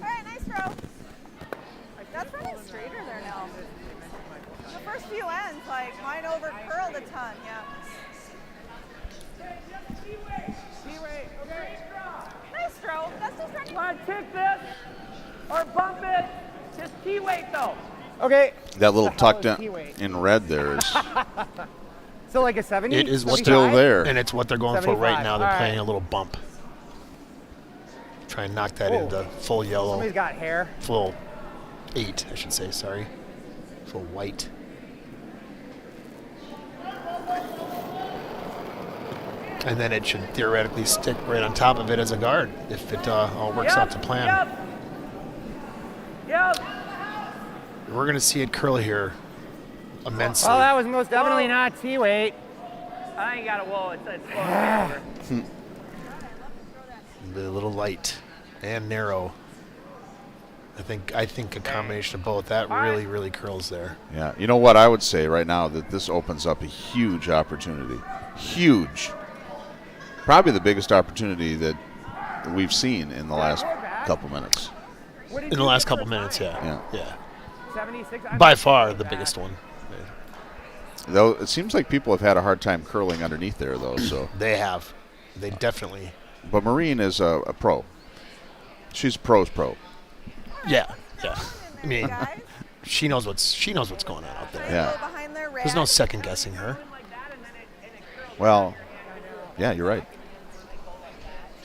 All right, nice throw. That's running straighter there now. The first few ends, like mine over curled a ton, yeah. T-Way. Okay. Nice throw. That's just running. Want to kick this or bump it? Just key weight though. Okay. That little The hell tucked is T-weight? in red there is So like a 70? It is what still 75? there. And it's what they're going for right 75. now. They're All playing right. a little bump. Try and knock that Oh. into full yellow. Somebody's got hair. Full 8, I should say, sorry. Full white. And then it should theoretically stick right on top of it as a guard if it all works out to plan. Yep. We're going to see it curl here immensely. Well, that was most definitely not T-weight. I ain't got a whoa. It's flowing over. A little light and narrow. I think a combination of both. That really curls there. Yeah. You know what I would say right now, that this opens up a huge opportunity. Huge. Probably the biggest opportunity that we've seen in the last couple minutes. In the last couple minutes, yeah. 76. By far the biggest one. Though it seems like people have had a hard time curling underneath there, though. So They have. They definitely. But Maureen is a pro. She's a pro's pro. Yeah. I mean, Guys, she knows what's going on out there. Yeah. go behind their There's no rack. second guessing her. Well, yeah, you're right.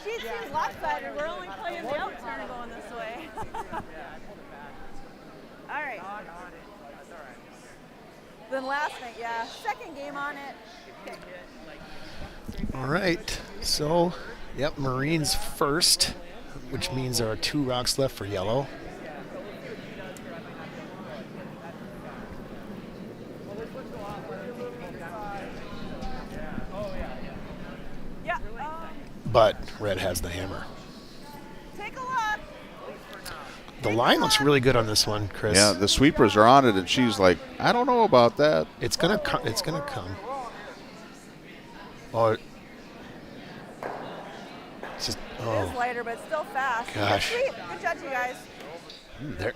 She's lopsided. We're only playing the outturn going this way. All right. Then last night, yeah. Second game on it. All right. So, yep, Marine's first, which means there are 2 rocks left for yellow. Yeah. But red has the hammer. Take a look. The line looks really good on this one, Chris. Yeah, the sweepers are on it, and she's like, I don't know about that. It's gonna come. Oh, it's just It is lighter, but still fast. Gosh. Good sweep. Good job, you guys. there.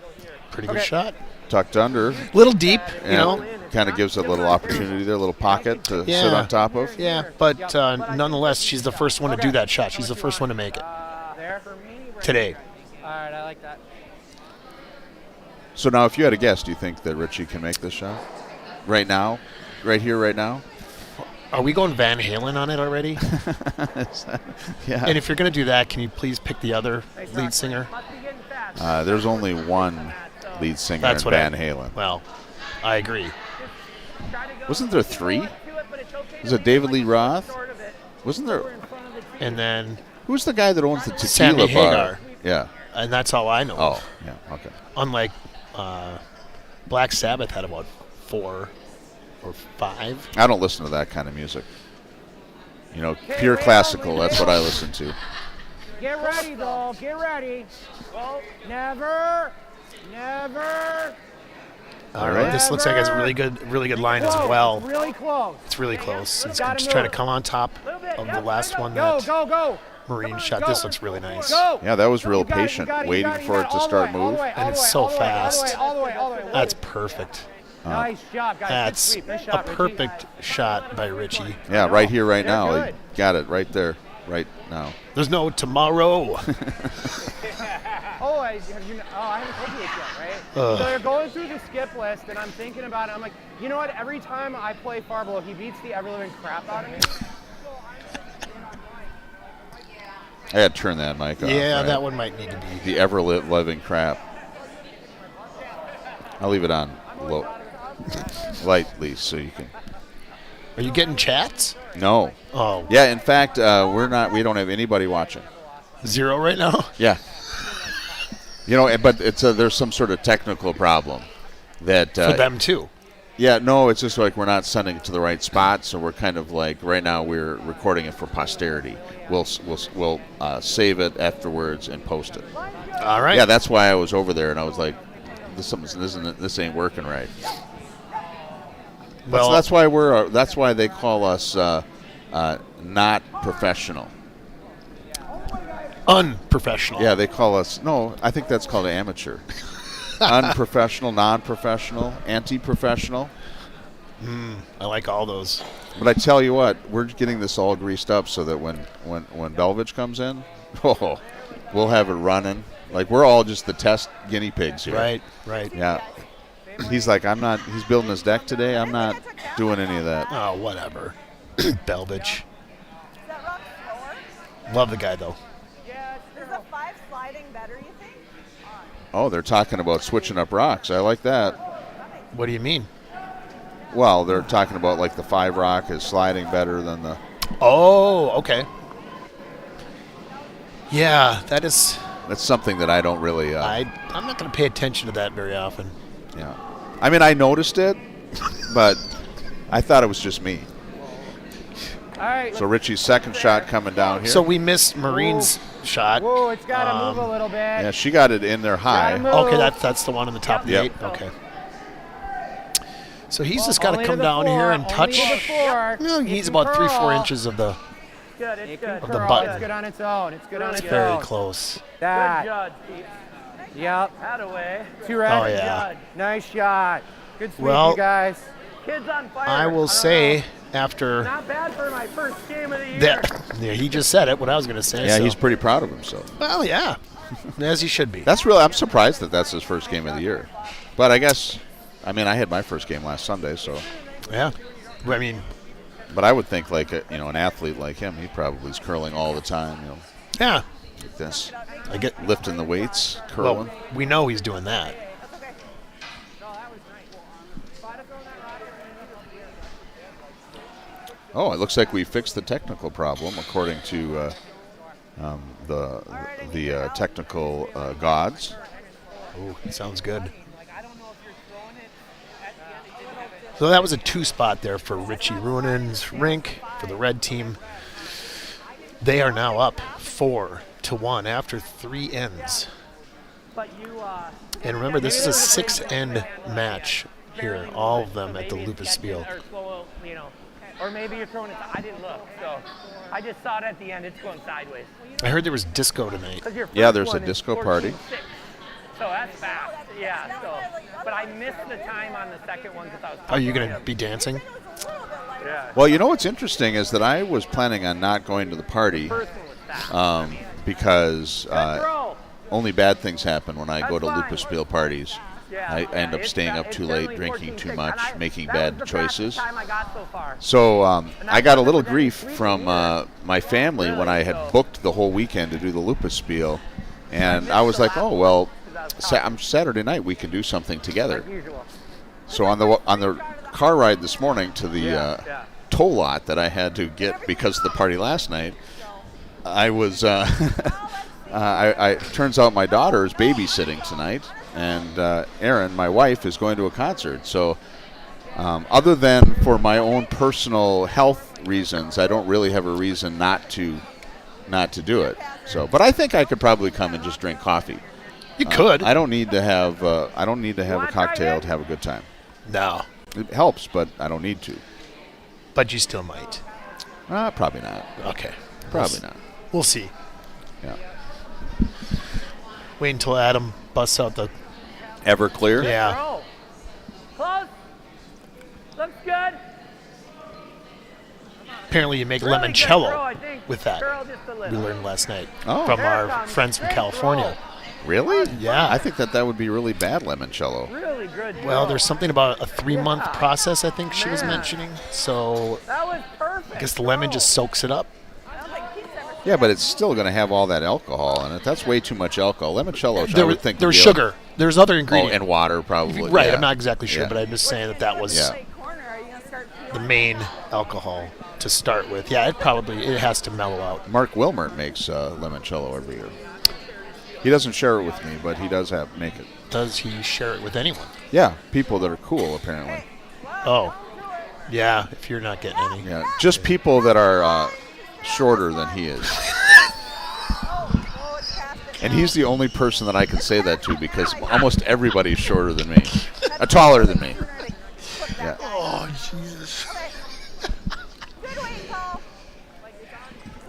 Pretty good shot. Tucked under. Little deep, you Yeah, know. kind of gives a little opportunity there, a little pocket to Yeah. sit on top of. Yeah, but nonetheless, she's the first one to do that shot. She's the first one to make it There. today. All right, I like that. So now, if you had a guess, do you think that Richie can make this shot? Right now? Right here, right now? Are we going Van Halen on it already? Yeah. And if you're going to do that, can you please pick the other lead singer? There's only one lead singer That's in what Van Halen. Well, I agree. Wasn't there 3? Was it David Lee Roth? Wasn't there? And then, Who's the guy that owns the tequila Sammy bar? Hagar. Yeah. and that's all I know. Oh, yeah, okay. Unlike Black Sabbath had about 4 or 5. I don't listen to that kind of music. You know, pure classical, that's what I listen to. Get ready, though. Get ready. Never. All right, this looks like it's a really good line as well. Really close. It's really close. It's Gotta just trying to move. come on top of the last one Go, that go, go. Marine shot. This looks really nice. Go. Yeah, that was real You got it, patient, you got it, you waiting got it, you for got it to all the start way, all the move. way, And all it's the way, so all the way, fast. all the way. That's perfect. Nice job, guys. Good That's sweep. Nice a shot, Richie. perfect shot by Richie. Yeah, right here, right They're now. good. He got it right there, right now. There's no tomorrow. I haven't told you this yet, right? Ugh. So you're going through the skip list, and I'm thinking about it. I'm like, you know what? Every time I play Farblow, he beats the ever-living crap out of me. I had to turn that mic off. Yeah, right? that one might need to be. The ever-living crap. I'll leave it on low, lightly, so you can. Are you getting chats? No. Oh, Yeah, in fact, we're not. We don't have anybody watching. 0 right now? Yeah. You know, but it's there's some sort of technical problem that. For them too. Yeah, no, it's just like we're not sending it to the right spot, so we're kind of like right now we're recording it for posterity. We'll save it afterwards and post it. All right. Yeah, that's why I was over there and I was like, this ain't working right. Well, That's why that's why they call us not professional. unprofessional. Yeah, they call us. No, I think that's called amateur. Unprofessional, non-professional, anti-professional. I like all those. But I tell you what, we're getting this all greased up so that when Belvich comes in, we'll have it running. Like we're all just the test guinea pigs here. Right. Yeah. He's like, he's building his deck today. I'm not doing any of that. Oh, whatever. Belvich. Is that rock slower? Love the guy, though. Is the 5-6 sliding better, you think? Oh, they're talking about switching up rocks. I like that. What do you mean? Well, they're talking about like the 5 rock is sliding better than the. Oh, okay. Yeah, that's something that I don't really. I'm not going to pay attention to that very often. Yeah. I mean, I noticed it, but I thought it was just me. All right. So Richie's second shot coming down here. So we missed Marine's shot. Whoa, it's got to move a little bit. Yeah, she got it in there high. Gotta move. Okay, that's the one on the top of the Yep. 8. Okay. So he's just got to Only come the down 4, here and only touch. the 4. No, It he's can about 3-4 curl. inches of the. Good, It it's can good. Of the curl. button. It's good on its own. It's good on its Very own. close. Good That. judge, Pete. Yep. That away. 2 red. Oh, yeah. Judge. Nice shot. Good sweep, Well, you guys. Kids on fire. I will don't say know. after Not bad for my first game of the year. that, yeah, he just said it. What I was going to say. Yeah, so. he's pretty proud of himself. Well, yeah, as he should be. That's really. I'm surprised that that's his first game of the year. But I guess, I mean, I had my first game last Sunday, so. Yeah, I mean, But I would think like an athlete like him, he probably is curling all the time. yeah. Like this, I get. lifting the weights, curling. Well, we know he's doing that. Oh, it looks like we fixed the technical problem, according to the technical gods. Oh, sounds good. So that was a 2 spot there for Richie Ruonen's rink for the red team. They are now up 4-1 after 3 ends. But you, And remember, this is a 6-end match here, all of them at the Lupus Spiel. Or slow, you know, or maybe you're throwing it. I didn't look, so I just saw it at the end. It's going sideways. I heard there was disco tonight. 'Cause your Yeah, first there's a one is disco party. 14.6. So that's fast. Yeah. So, but I missed the time on the second one because I was. Are you going to be dancing? Yeah. Well, you know what's interesting is that I was planning on not going to the party First one was fast. because Good throw. only bad things happen when I go to That's fine. Lupus Spiel parties. Yeah. I end up It's staying up it's too late, definitely drinking too 14.6, much, and making that bad was the fastest choices. time I got so far. So I got a little grief Really from my family when I had booked the whole weekend to do the Lupus Spiel, and I was like, oh well, Saturday night we can do something together. Like usual. So on the car ride this morning to the Yeah. toll lot that I had to get because of the party last night, I was. Turns out my daughter is babysitting tonight, and Erin, my wife, is going to a concert. So, other than for my own personal health reasons, I don't really have a reason not to do it. So, but I think I could probably come and just drink coffee. You could. I don't need to have. I don't need to have a cocktail to have a good time. No, It helps, but I don't need to. but you still might. Probably not. Okay. Probably not. We'll see. Yeah. Wait until Adam busts out the. Everclear. Yeah. Throw. Close. Looks good. Apparently, you make Really good limoncello throw, I think. with that. Curl just a We little. learned last night Oh. from There it our comes. friends from Great California. Really? Yeah. I think that would be really bad limoncello. Really good. Well, throw. there's something about a 3-month Yeah. process, I think she was Yeah. mentioning. So That was perfect. I guess the lemon throw. just soaks it up. I don't think Pete's ever seen Yeah, but it's still going to have all that alcohol in it. That's way too much alcohol. Limoncello, I There, would think. there's would be sugar. There's other Oh, ingredients. and water probably. Right, yeah. I'm not exactly sure, Yeah. but I'm just saying that was Yeah. corner. Are you gonna start the peeling? main alcohol to start with. Yeah, it has to mellow out. Mark Wilmert makes limoncello every year. He doesn't share it with me, but he does make it. Does he share it with anyone? Yeah, people that are cool apparently. Oh, yeah. If you're not getting any, Yeah, just people that are shorter than he is. Oh, it's past it. And he's the only person that I can say that to because almost everybody's shorter than me, taller than me. Yeah. oh Jesus. Good weight, Paul. So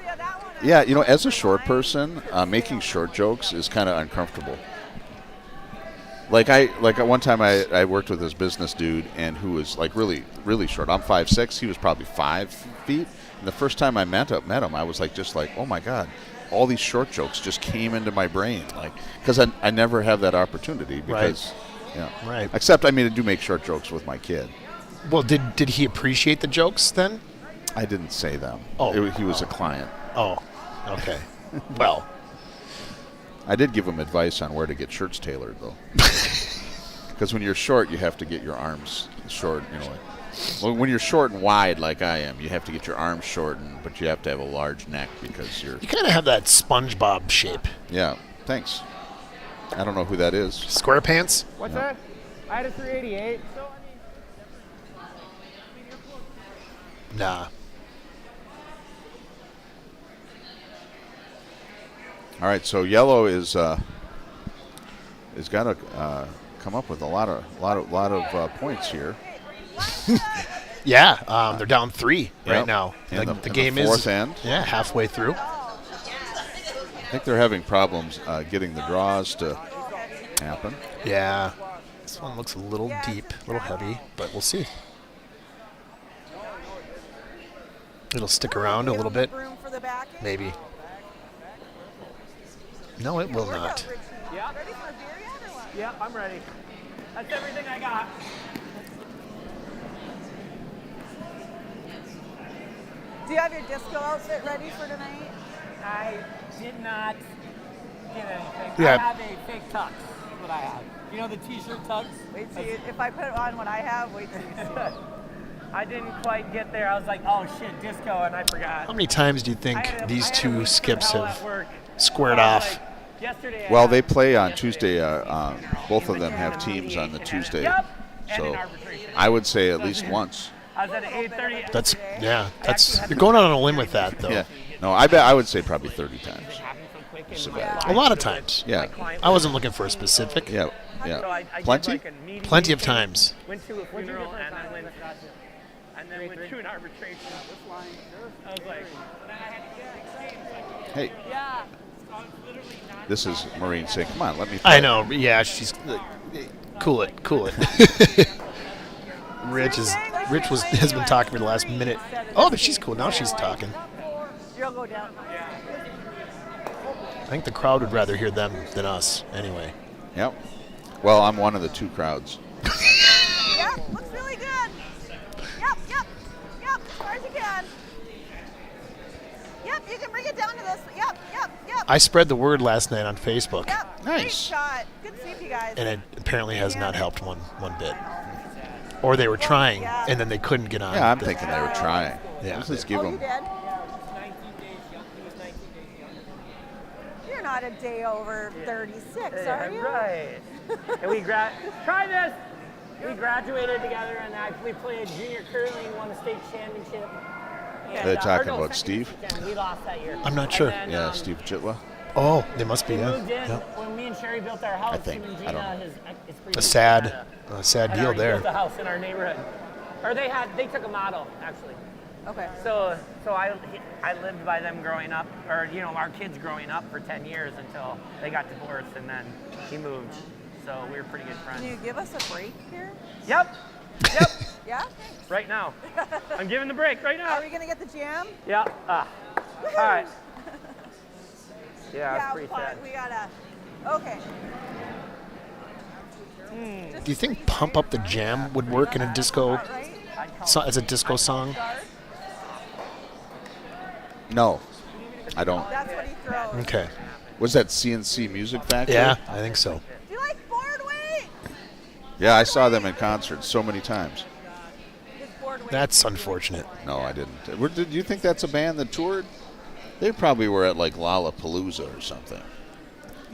yeah, that one. Yeah, you know, as a short person, making short jokes is kind of uncomfortable. Like at one time I worked with this business dude and who was like really, really short. I'm 5'6", he was probably 5 feet. And the first time I met him, I was like, oh my God, all these short jokes just came into my brain. Like, because I never have that opportunity because, yeah. Right. Except, I mean, I do make short jokes with my kid. Well, did he appreciate the jokes then? I didn't say them. Oh. He was a client. Oh, okay. Well, I did give him advice on where to get shirts tailored, though. Because when you're short, you have to get your arms short. Well, when you're short and wide like I am, you have to get your arms shortened, but you have to have a large neck because you're... You kind of have that SpongeBob shape. Yeah, thanks. I don't know who that is. Square pants? What's that? I had a 388. Nah. All right, so yellow is got to come up with a lot of points here. Yeah, they're down 3 right Yep. now. In The the game fourth is end. halfway through. I think they're having problems getting the draws to happen. Yeah. This one looks a little deep, a little heavy, but we'll see. It'll stick around a little bit. Room for the back end? Maybe. No, it will not. Yeah. Ready for a beer yet or what? Yeah, I'm ready. That's everything I got. Do you have your disco outfit ready for tonight? I did not get anything. Yeah. I have a fake tux. That's what I have. You know the t-shirt tux? Wait till you, if I put on what I have, wait till you see it. I didn't quite get there. I was like, oh shit, disco, and I forgot. How many times do you think I had a- these I had a two week from skips hell have at work. squared I was off? like, yesterday I Well, had- they play on Tuesday. Both of them have teams on the Tuesday. Yep. And So in arbitration. I would say at least once. I was at 8:30. That's you're going out on a limb with that though. Yeah. No, I bet I would say probably 30 times. So bad. A lot of times. Yeah. I wasn't looking for a specific. Yeah. So Yeah. I did Plenty? like a meeting. Plenty of times. Went to a funeral and I went to an arbitration. I was like, then I had to get exchange. Hey, Yeah. this is Maureen saying, "Come on, let me." I play." know. Yeah, she's cool it. Rich has been talking for the last minute. Oh, but she's cool now. She's talking. You'll go down. I think the crowd would rather hear them than us. Anyway. Yep. Well, I'm one of the two crowds. Yep, looks really good. Yep, as far as you can. Yep, you can bring it down to this. Yep. I spread the word last night on Facebook, Yep. Great Nice. shot. Good save, you guys. and it apparently has not helped one bit. Or they were trying, and then they couldn't get on. Yeah, I'm thinking they were trying. Yeah. Let's just give Oh, you them. did? You're not a day over 36, are you? Right. And we try this. We graduated together and we played junior curling, won the state championship. And, Are they talking or no, about second Steve? weekend, we lost that year. I'm not And sure. then, Yeah, Steve Jitla. Oh, they must be. We Yeah. moved in Yeah. when me and Sherry built our house. I think. him and I don't Gina, know. his A previous sad had deal already there. Built a house in our neighborhood, or they took a model actually. Okay. So I lived by them growing up, or our kids growing up for 10 years until they got divorced, and then he moved. So we were pretty good friends. Can you give us a break here? Yep. Yeah? Right now. I'm giving the break right now. Are we going to get the jam? Yeah. All right. Yeah, that's pretty fun. sad. We got to. Okay. Do you think "Pump Up the Jam" would work in a disco Right? as a disco song? No, I don't. That's what he throws. Okay. Was that CNC Music Factory? Yeah, I think so. Do you like board weight? Yeah, I saw them in concert so many times. It's board weight. That's unfortunate. No, I didn't. Did you think that's a band that toured? They probably were at like Lollapalooza or something.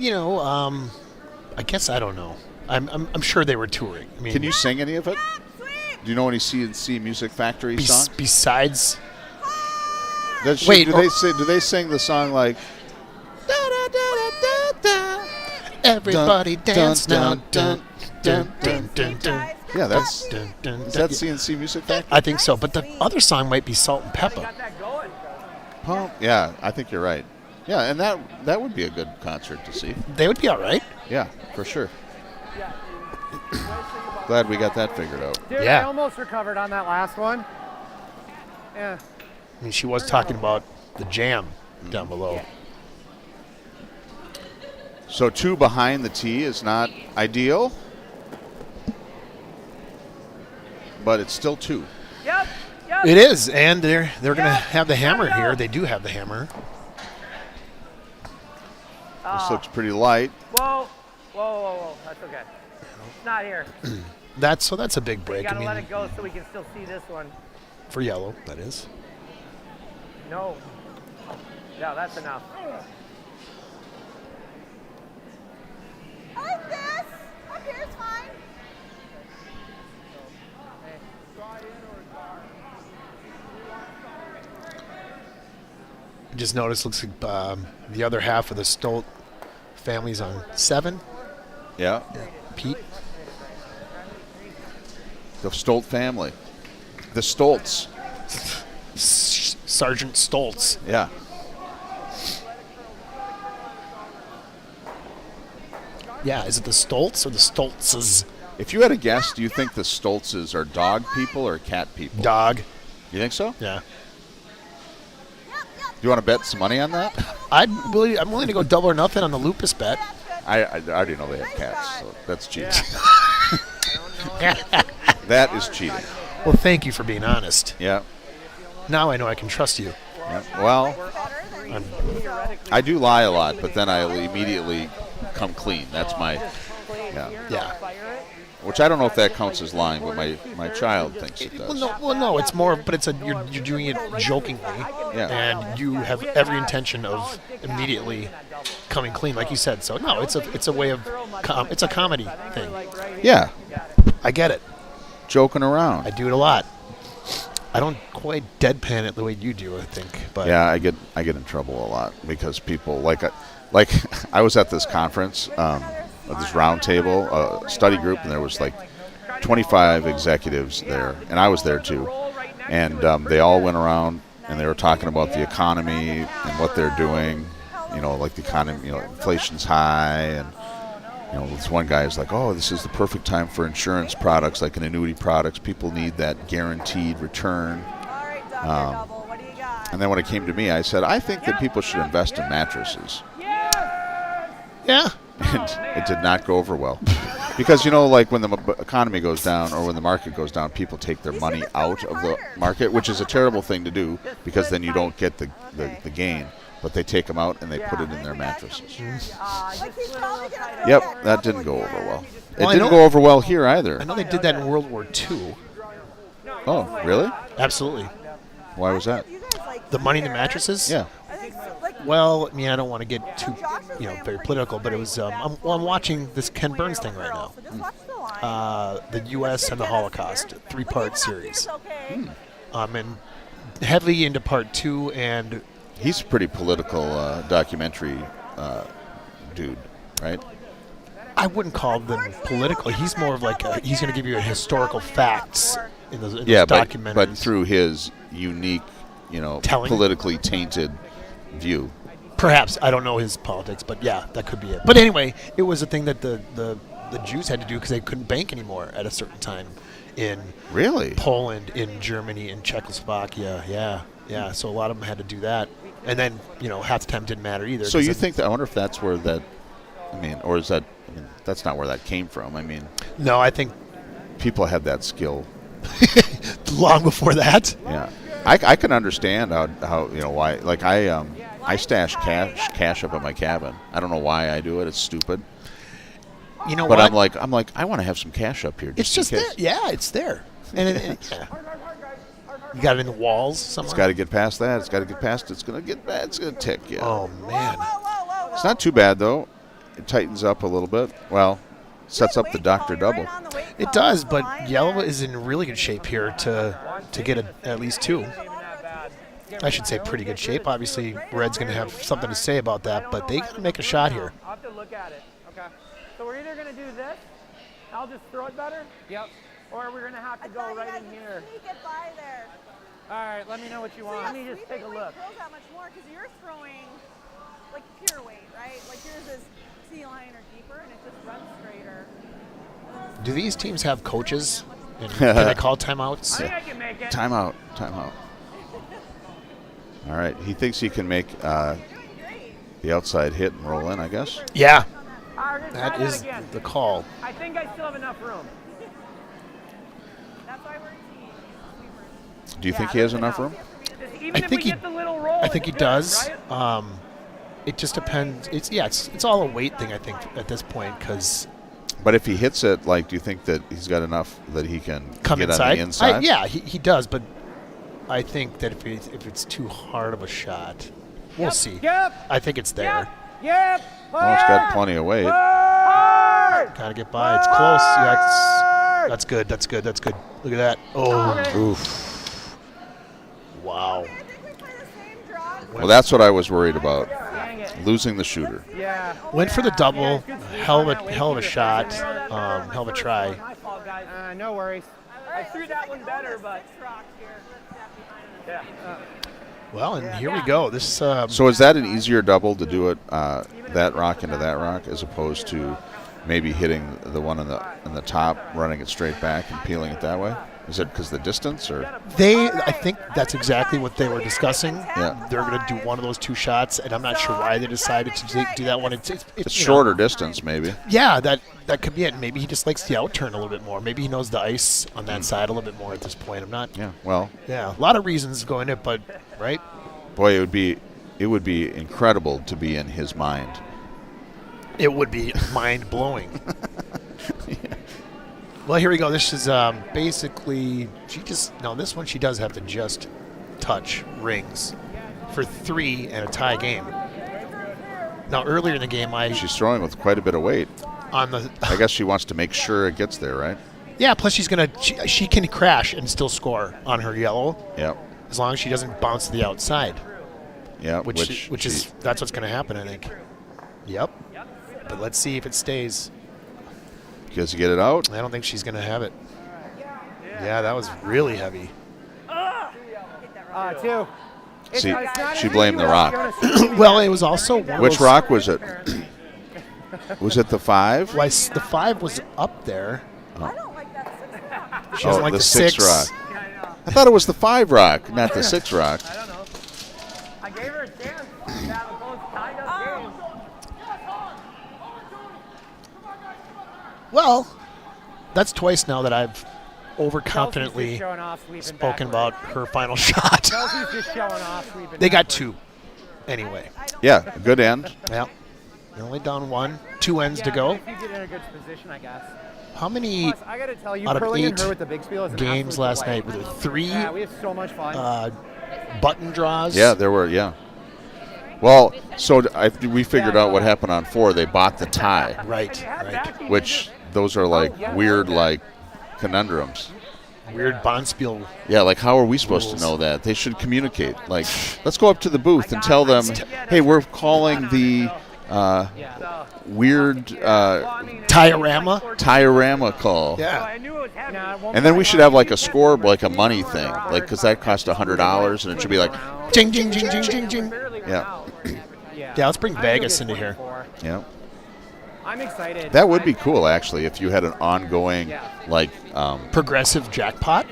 I guess I don't know. I'm sure they were touring. I mean, Can you sing any of it? Sweet. Do you know any CNC Music Factory songs? besides? Do they sing the song like? Everybody Dun, dance dun, now. dun, dun, dun, dun, dun. Yeah, that's. Dun, dun, Is dun. that CNC Music Factory? I think so, but the other song might be Salt and Pepper. Got that going. Pump. Yeah, I think you're right. Yeah, and that would be a good concert to see. They would be all right. Yeah, for sure. Glad we got that figured out. Dude, Yeah. I almost recovered on that last one. Yeah. I mean, she was talking about the jam down below. So 2 behind the tee is not ideal, but it's still 2. Yep. It is, and they're going to have the hammer here. They do have the hammer. This looks pretty light. Whoa. That's okay. It's not here. That's a big You break. gotta I mean, let it go so we can still see this one. for yellow, that is. No. Yeah, that's enough. I like this. Up here is fine. Just noticed, looks like the other half of the Stolt family's on 7. Yeah. Pete. The Stolt family. The Stolts. Sergeant Stoltz. Yeah. Yeah, is it the Stolts or the Stoltzes? If you had a guess, do you think the Stoltzes are dog people or cat people? Dog. You think so? Yeah. Do you want to bet some money on that? I'm willing to go double or nothing on the Lupus bet. I already know they have cats, so that's cheating. That is cheating. Well, thank you for being honest. Yeah. Now I know I can trust you. Yeah. Well, I do lie a lot, but then I immediately come clean. That's my, Yeah. which I don't know if that counts as lying, but my child thinks it does. Well, no, it's more, but you're doing it jokingly, Yeah. and you have every intention of immediately coming clean, like you said. So no, it's a way of it's a comedy thing. Yeah. I get it. Joking around. I do it a lot. I don't quite deadpan it the way you do, I think. But Yeah, I get in trouble a lot because people like I was at this conference, this round table, study group, and there was like 25 executives there, and I was there too. And they all went around and they were talking about the economy and what they're doing. You know, like the economy, you know, inflation's high, and you know, this one guy is like, "Oh, this is the perfect time for insurance products, like an annuity products. People need that guaranteed return." All right, Dr. Double, what do you got? And then when it came to me, I said, "I think that people should invest in mattresses." yeah, And it did not go over well. Because, you know, like when the economy goes down or when the market goes down, people take their money out of the market, which is a terrible thing to do because then you don't get the gain. But they take them out and they put it in their mattresses. Like he's probably gonna throw Yep, that didn't go over well. It Well, I didn't know- go over well here either. I know they did that in World War II. Oh, really? Absolutely. Why was that? You guys, like, The money in the mattresses? Yeah. I think so, like, Well, I mean, I don't want to get too, very political, but it was. I'm watching this Ken Burns thing right now. so just watch the line. The U.S. and the Holocaust, 3-part series. It's okay. And heavily into part 2, and He's a pretty political documentary dude, right? I wouldn't call them political. He's more of like he's going to give you historical facts in those Yeah, documentaries. but through his unique, you know, Telling. politically tainted view. Perhaps I don't know his politics, but yeah, that could be it. But anyway, it was a thing that the Jews had to do because they couldn't bank anymore at a certain time in Really? Poland, in Germany, in Czechoslovakia. Yeah. So a lot of them had to do that, and then half the time didn't matter either. So 'cause you then- think that? I wonder if that's where that. I mean, or is that? I mean, that's not where that came from. I mean, No, I think people had that skill. long before that. Yeah, I can understand how why. Like I stash cash up at my cabin. I don't know why I do it. It's stupid. You know But what? I'm like I want to have some cash up here. It's just in there. case. Yeah, it's there. And yeah. You got it in the walls somewhere? It's got to get past that. It's got to get past. It's gonna get bad. It's gonna tick. Yeah. Oh, man. Whoa. It's not too bad though. It tightens up a little bit. Well, sets up the Dr. Double. It does, but yellow is in really good shape here to get at least 2. I should say pretty good shape. Obviously, red's going to have something to say about that, but they got to make a shot here. I'll have to look at it. Okay. So we're either going to do this. I'll just throw it better. Yep. Or we're going to have to go right in here. Sneak it by there. All right. Let me know what you want. Let me just take a look. Throws that much more because you're throwing like pure weight, right? Like yours is sea line or deeper, and it just runs straighter. Do these teams have coaches? And can they call timeouts? I think I can make it. Timeout. All right. He thinks he can make the outside hit and roll in, I guess. Yeah, All right, let's try that is again. the call. I think I still have enough room. That's why we're team sweepers. Do you think he has enough room? Even I if think we he- get the little roll, I think he it's good, does. right? it just depends. It's all a weight thing, I think, at this point, because But if he hits it, like, do you think that he's got enough that he can come get inside. on the inside? Yeah, he does, but I think that if it's too hard of a shot, we'll see. Yep. I think it's there. Yep. Well, it's got plenty of weight. Gotta get by. It's close. Yeah, that's good. That's good. That's good. Look at that. Oh, Oof. wow. I think we play the same draw. Well, that's what I was worried about, Dang it. losing the shooter. Yeah. Went for the double. Hell of a shot. Hell of a try. My fault, guys. No worries. I threw that one better, but Rock here. Let's step behind him. yeah. Well, and here we go. This So is that an easier double to do it that rock into that rock as opposed to maybe hitting the one in the top, running it straight back and peeling it that way? Is it because of the distance or? I think that's exactly what they were discussing. Yeah. They're going to do one of those two shots, and I'm not sure why they decided to do that one. It's It's you know, shorter distance, maybe. Yeah, that could be it. Maybe he just likes the outturn a little bit more. Maybe he knows the ice on that side a little bit more at this point. I'm not. Yeah. Well, Yeah, a lot of reasons going it, but right. boy, it would be incredible to be in his mind. It would be mind blowing. Well, here we go. This is basically this one she does have to just touch rings for 3 and a tie game. Now earlier in the game, She's throwing with quite a bit of weight. on the I guess she wants to make sure it gets there, right? yeah. Plus she can crash and still score on her yellow Yep. as long as she doesn't bounce to the outside, Yeah. which is that's what's going to happen, I think. Yep. But let's see if it stays. Does he get it out? I don't think she's going to have it. Yeah, that was really heavy. 2. See, she blamed the rock. Well, it was also one of Which those- rock was it? Was it the 5? Why the 5 was up there. I don't like that 6 rock. She doesn't like the the 6 6 rock. I thought it was the 5 rock, not the 6 rock. I don't know. I gave her a chance to have a close tied up game. Well, that's twice now that I've Chelsea's overconfidently just showing off, sweeping spoken backwards. about her final shot. Chelsea's just showing off, sweeping They got backwards. 2 anyway. Yeah, good end. Yeah. They're only down 1. 2 ends to Yeah, go. If you get in a good position, I guess. How many Plus, I got to tell you, out of curling and 8 her with the big spiel is an games absolute last delight. night? Were there 3 Yeah, we have so much fun. button draws? Yeah, there were, yeah. Well, so we figured out what happened on 4. They bought the tie, Right, right. which those are like weird, like conundrums. Weird Bonspiel. Yeah, like how are we supposed Rules. to know that? They should communicate. Like, let's go up to the booth and tell them, hey, we're calling the weird Diorama? Tiorama call. Yeah. I knew it was heavy. Nah, it won't And then be we like should have like a score, like a money thing, like because that cost $100, and it should be like, Jing, jing, jing, jing, jing, jing. Barely went Yeah. out. Yeah, let's bring I think Vegas it's into here. 24. yeah. I'm excited. That would be cool, actually, if you had an ongoing, like, Progressive jackpot?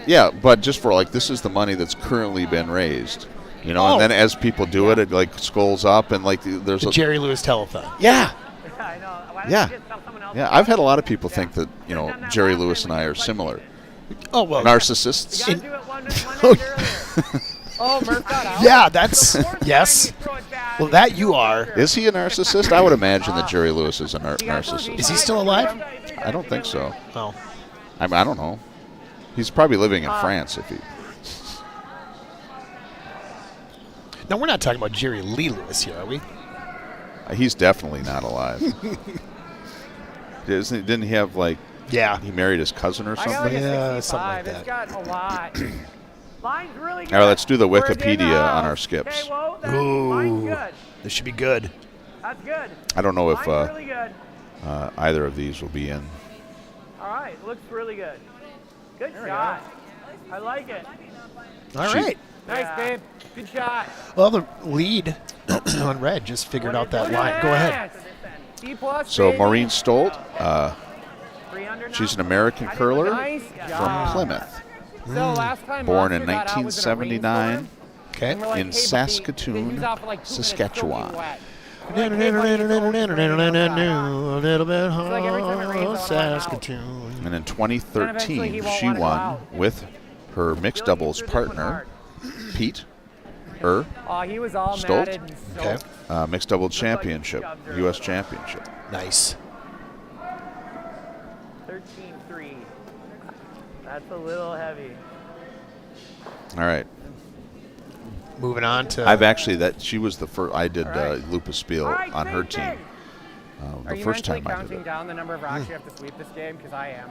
yeah, but just for like this is the money that's currently been raised, you know, Oh. and then as people do it, it like scrolls up, and like there's The a Jerry Lewis telethon. yeah, I know. Why don't Yeah. you just tell someone else? yeah. I've had a lot of people think that Jerry Lewis and I are similar, Oh, well. narcissists. You gotta do it one night earlier. Oh, Murph got out. Yeah, that's. Yes. Throw it back. Well, that you are. Is he a narcissist? I would imagine that Jerry Lewis is a narcissist. Is he still alive? I don't think so. Oh. I don't know. He's probably living in France if he. Now, we're not talking about Jerry Lee Lewis here, are we? He's definitely not alive. Didn't he have like Yeah. he married his cousin or I got something? like a Yeah, 65. something like It's got a lot. Line's really good. All right, let's do the We're in Wikipedia the on our house. skips. Okay, whoa, line's Ooh. good. This should be good. That's good. I don't know if Line's really good. either of these will be in. All right, looks really good. Good shot. I like it. All She- right. Nice, babe. Good shot. Well, the lead on red just figured out that line. Go ahead. C plus. So baby. Maureen Stolt, 3 under now. she's an American curler Nice from job. Plymouth, So last time born in Monster got out was in a 1979 rainstorm, Okay. and we're like, in hey, but they Saskatoon, use out for like 2 minutes Saskatchewan. soaking wet. A little bit like every time it rains, hard, it's Saskatoon. And in Then eventually 2013, he won't she wanna go won out. with her mixed doubles partner, Pete, He was all Stolt? matted and Okay. soaked. Mixed double championship, U.S. championship. Nice. 13-3. That's a little heavy. All right. Moving on to. I've actually she was the first. I did right. Lupus Spiel All right, on her same team. thing. Are The you first mentally time I did counting it. down the number of rocks you have to sweep this game? Because I am.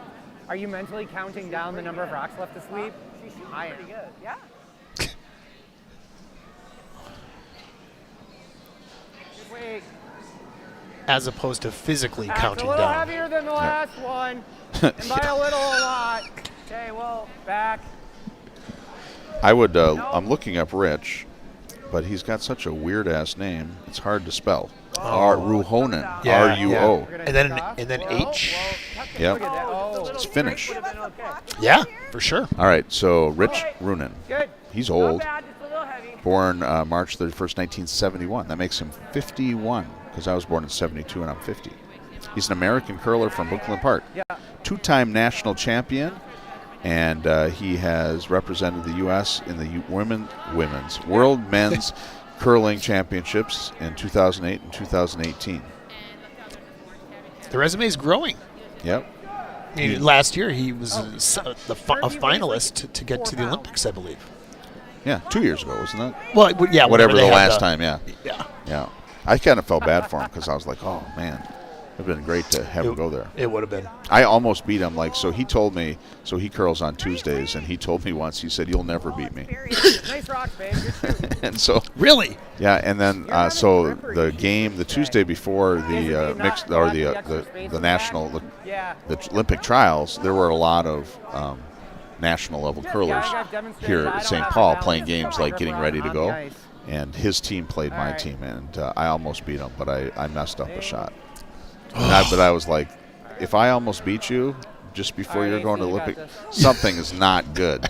Are you mentally counting down the number of rocks left to sweep? I am. Pretty good. Yeah. Wait. As opposed to physically That's counting a little down. heavier than the last one. And by a little, a lot. Okay, well, back. I would. I'm looking up Rich, but he's got such a weird ass name. It's hard to spell. Ruohonen. Yeah, R-U-O. We're gonna And then take off. and then Whoa, H. whoa, Yep. look at that. Oh, It's Finnish. Give us a block Yeah, here. for sure. All right. So Rich Ruohonen. good. He's Not old. bad, just a little heavy. Born March 31st, 1971. That makes him 51 because I was born in 72 and I'm 50. He's an American curler from Brooklyn Park. Yeah. Two-time national champion, and he has represented the U.S. in the women's World Men's Curling Championships in 2008 and 2018. The resume is growing. Yep. I mean, last year he was a finalist to get to the Olympics, I believe. Yeah, 2 years ago, wasn't that? Well, yeah, Whatever they the had last time, yeah. Yeah. Yeah. I kind of felt bad for him because I was like, oh, man, it would have been great to have him go there. It would have been. I almost beat him. So he told me, so he curls on Tuesdays, and he told me once, he said, you'll never beat me. Nice rocks, babe. Good shoot. And so, Really? yeah, and then so the game, the Tuesday before the mixed or the national, Yeah. the Olympic trials, there were a lot of national level curlers here at St. Paul playing games like getting ready to go. And his team played my team, and I almost beat him, but I messed up a shot. But I was like, if I almost beat you just before you're going to the Olympic, something is not good.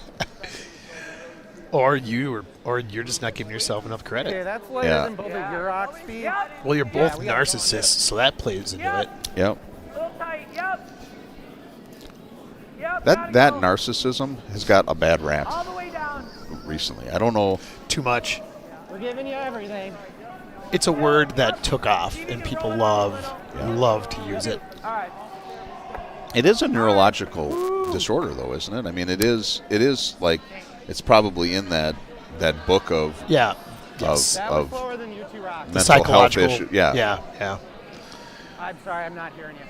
Or you're just not giving yourself enough Okay, credit. that's lighter Yeah. than both of your rock speed. Well, you're both we got narcissists, so that plays into it. Yep. A little tight. Yep. Yep. That narcissism has got a bad rap All the way down. recently. I don't know. Too much. We're giving you everything. It's a word that took off, and people love to use it. All right. It is a neurological disorder, though, isn't it? I mean, it is like it's probably in that book of Yeah. of, That was of slower than you two rocks. The mental health psychological issue. Yeah. Yeah. I'm sorry, I'm not hearing you.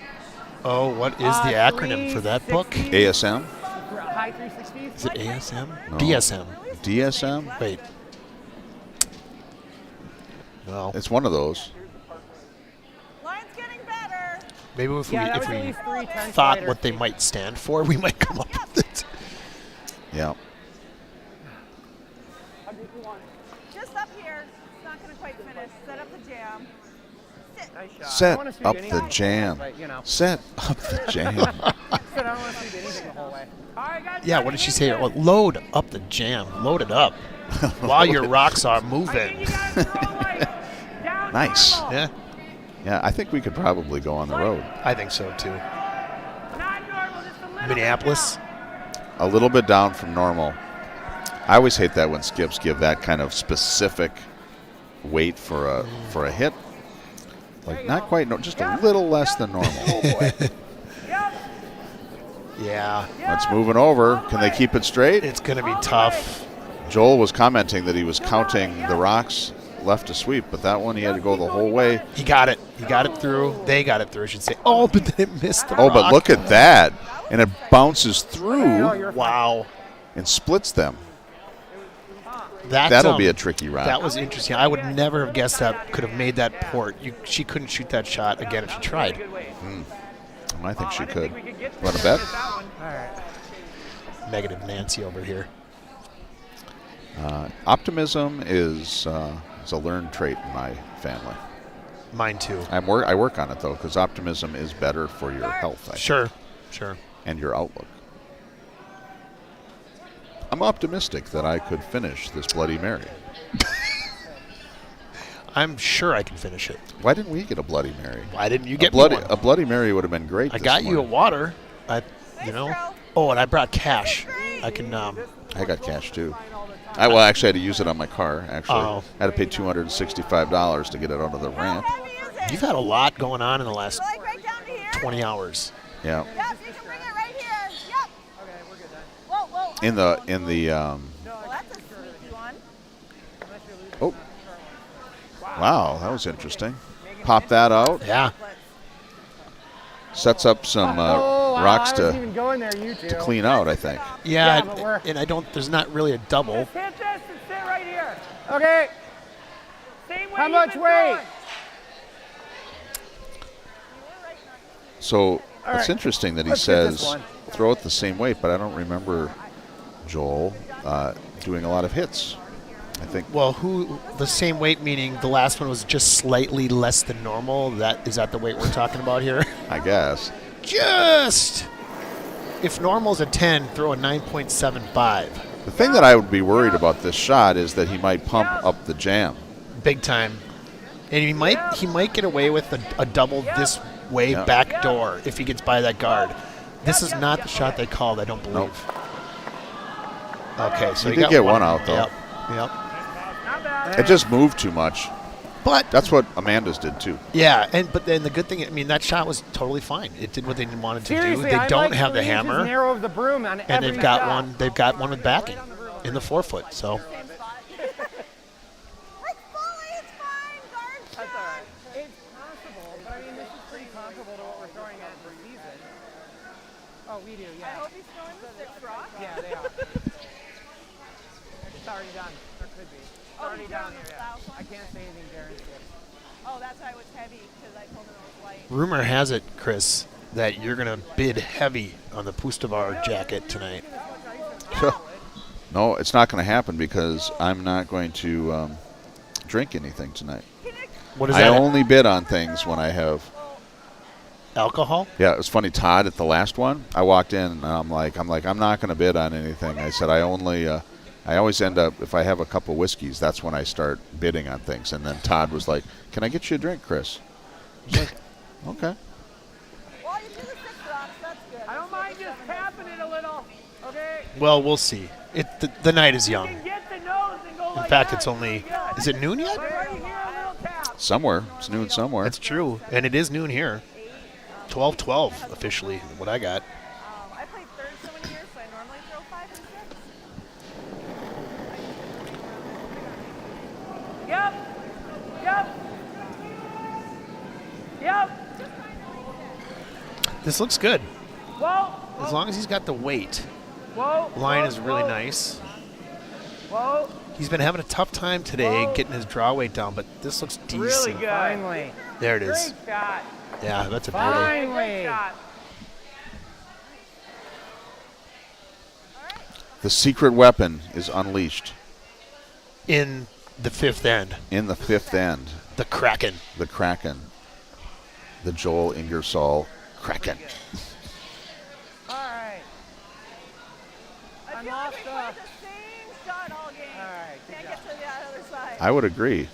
Oh, what is the acronym for that book? 360. ASM, High 360s? Is it ASM? No. DSM. DSM. Wait. Well, It's one of those. Line's getting better. maybe if Yeah, that we was at least 3 tenths thought lighter. what they might stand for, we might come up with it. Yeah. Just up here. It's not going to quite finish. Set up the jam. Sit. Nice shot. Set wanna sweep up anything, the jam. but, you know. Set up the jam. I said I don't want to sweep anything the whole way. All right, guys. Yeah, what did she say? Oh, load up the jam. Load it up while your rocks are I think moving. you gotta throw like down Nice. normal. Yeah, Yeah, I think we could probably go on the road. I think so too. Not normal, just a little Minneapolis. A little bit down from normal. I always hate that when skips give that kind of specific weight for a hit. Like not quite, just a little less than normal. Yep. Yeah, It's moving over. Can they keep it straight? it's going to be tough. Joel was commenting that he was counting the rocks left to sweep, but that one he had to go the whole way. He got it. He got it through. They got it through, I should say. Oh, but then it missed the Oh, but rock. look at that. And it bounces through Wow. and splits them. That's, That'll be a tricky rock. That was interesting. I would never have guessed that could have made that port. She couldn't shoot that shot again if she tried. Good weight. I think she could. We could get Want to bet? that one. All right. Negative Nancy over here. Optimism is a learned trait in my family. Mine too. I work on it, though, because optimism is better for your health, I think, Sure. and your outlook. I'm optimistic that I could finish this Bloody Mary. I'm sure I can finish it. Why didn't we get a Bloody Mary? Why didn't you get a bloody me one? A Bloody Mary would have been great. I this got you a morning. water. Oh, and I brought cash. I can. I got cash too. Well, actually, I had to use it on my car. Actually, Oh. I had to pay $265 to get it onto the How ramp. heavy is it? You've had a lot going on in the last Like right down to here? 20 hours. Yeah. Yep, you can bring it right here. Yep. Okay, we're good then. Whoa, whoa. In the Well, that's a sneaky one. oh, wow, that was interesting. Pop that out. Yeah. Sets up some Oh, wow, rocks I wasn't to even going there, you two. clean out, I think. Yeah, but we're- and I don't. There's not really a double. Hit this and sit right here. Okay. Same way How you've much been weight? throwing. So All it's right. interesting that he Let's get this says one. throw it the same weight, but I don't remember Joel doing a lot of hits. I think Well, the same weight, meaning the last one was just slightly less than normal. Is that the weight we're talking about here? I guess. Just if normal's a 10, throw a 9.75. The thing that I would be worried about this shot is that he might pump up the jam. Big time. And he might get away with a double this way Yeah. back door if he gets by that guard. This is not the shot they called, I don't believe. Okay, so He he did got get one out, though. Yep. Yep. Not bad. It just moved too much. But That's what Amanda's did too. yeah, but then the good thing, I mean, that shot was totally fine. It did what they wanted to do. Seriously, They I don't like have the 3 inches hammer, narrow of the broom on and every they've got shot. one. They've got one with backing in the 4-foot. So Same spot. Like fully, it's fine. Guard That's all right. It's possible, but I mean, this is pretty comparable to what we're throwing at for season. Oh, we do, I yeah. hope he's throwing the 6 rock. Yeah, they are. It's already done, or could be. It's Oh, already he's down down here, the yeah. south one? I can't say anything guaranteed. Oh, that's why it was heavy because I told him it was light. rumor has it, Chris, that you're gonna bid heavy on the Pustovar jacket tonight. No, it's not going to happen because I'm not going to drink anything tonight. What is I that? only bid on things when I have. Alcohol? Yeah, it was funny. Todd at the last one, I walked in and I'm not going to bid on anything. I said I always end up, if I have a couple whiskeys, that's when I start bidding on things. And then Todd was like, "Can I get you a drink, Chris?" I was like, "Okay." Well, you do the 6 rocks. That's good. I don't mind just tapping it a little. Okay. Well, we'll see. The night is You young. can get the nose and go In like fact, that. it's only. Yeah. Is it noon yet? But right here, a little tap. Somewhere. It's noon somewhere. That's true, and it is noon here. 12:12 officially. What I got. I played third so many years, so I normally throw 5 and 6. Yep. Yep. Yep. This looks good. Whoa. As long as he's got the weight. Whoa. Line whoa, is really whoa. nice. Whoa. He's been having a tough time today Whoa. getting his draw weight down, but this looks decent. Really good. Finally. There it is. Great shot. Yeah, that's a beauty. Finally. Great shot. The secret weapon is unleashed In the 5th end, in the 5th end. the Kraken. The Kraken. The Joel Ingersoll Kraken. All right. I feel like we played the same shot all game. All right, good Can't get to the other side. I would agree.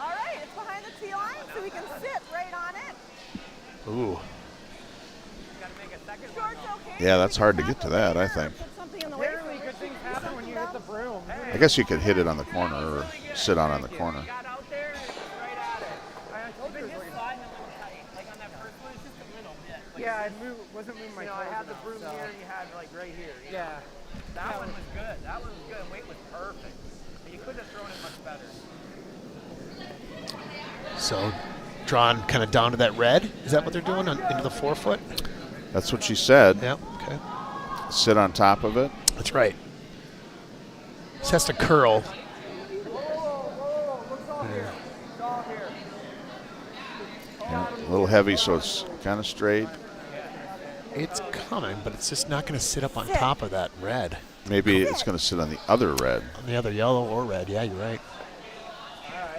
All right, it's behind the tee line, so we can sit right on it. Ooh. Short's okay. Yeah, that's We can hard to tap get to it that, I later or think. Put something in the way Apparently, for good it. things happen when you hit the broom. I guess you could hit it on the corner or sit on the corner. Got out there and it's right at it. I told you it was like Sliding a little tight. Like on that first one, it's just a little bit. Like, yeah, wasn't moving my You know, I toes had the enough, broom so. here and you had like right here. you know? Yeah. That one was good. That one was good. Weight was perfect. You couldn't have thrown it much better. So, drawn kind of down to that red. Is that what they're doing into the 4-foot? That's what she said. Yeah. Okay. Sit on top of it. That's right. This has to curl. Yeah, a little heavy, so it's kind of straight. It's coming, but it's just not going to sit up on top of that red. Maybe it's going to sit on the other red. On the other yellow or red. Yeah, you're right.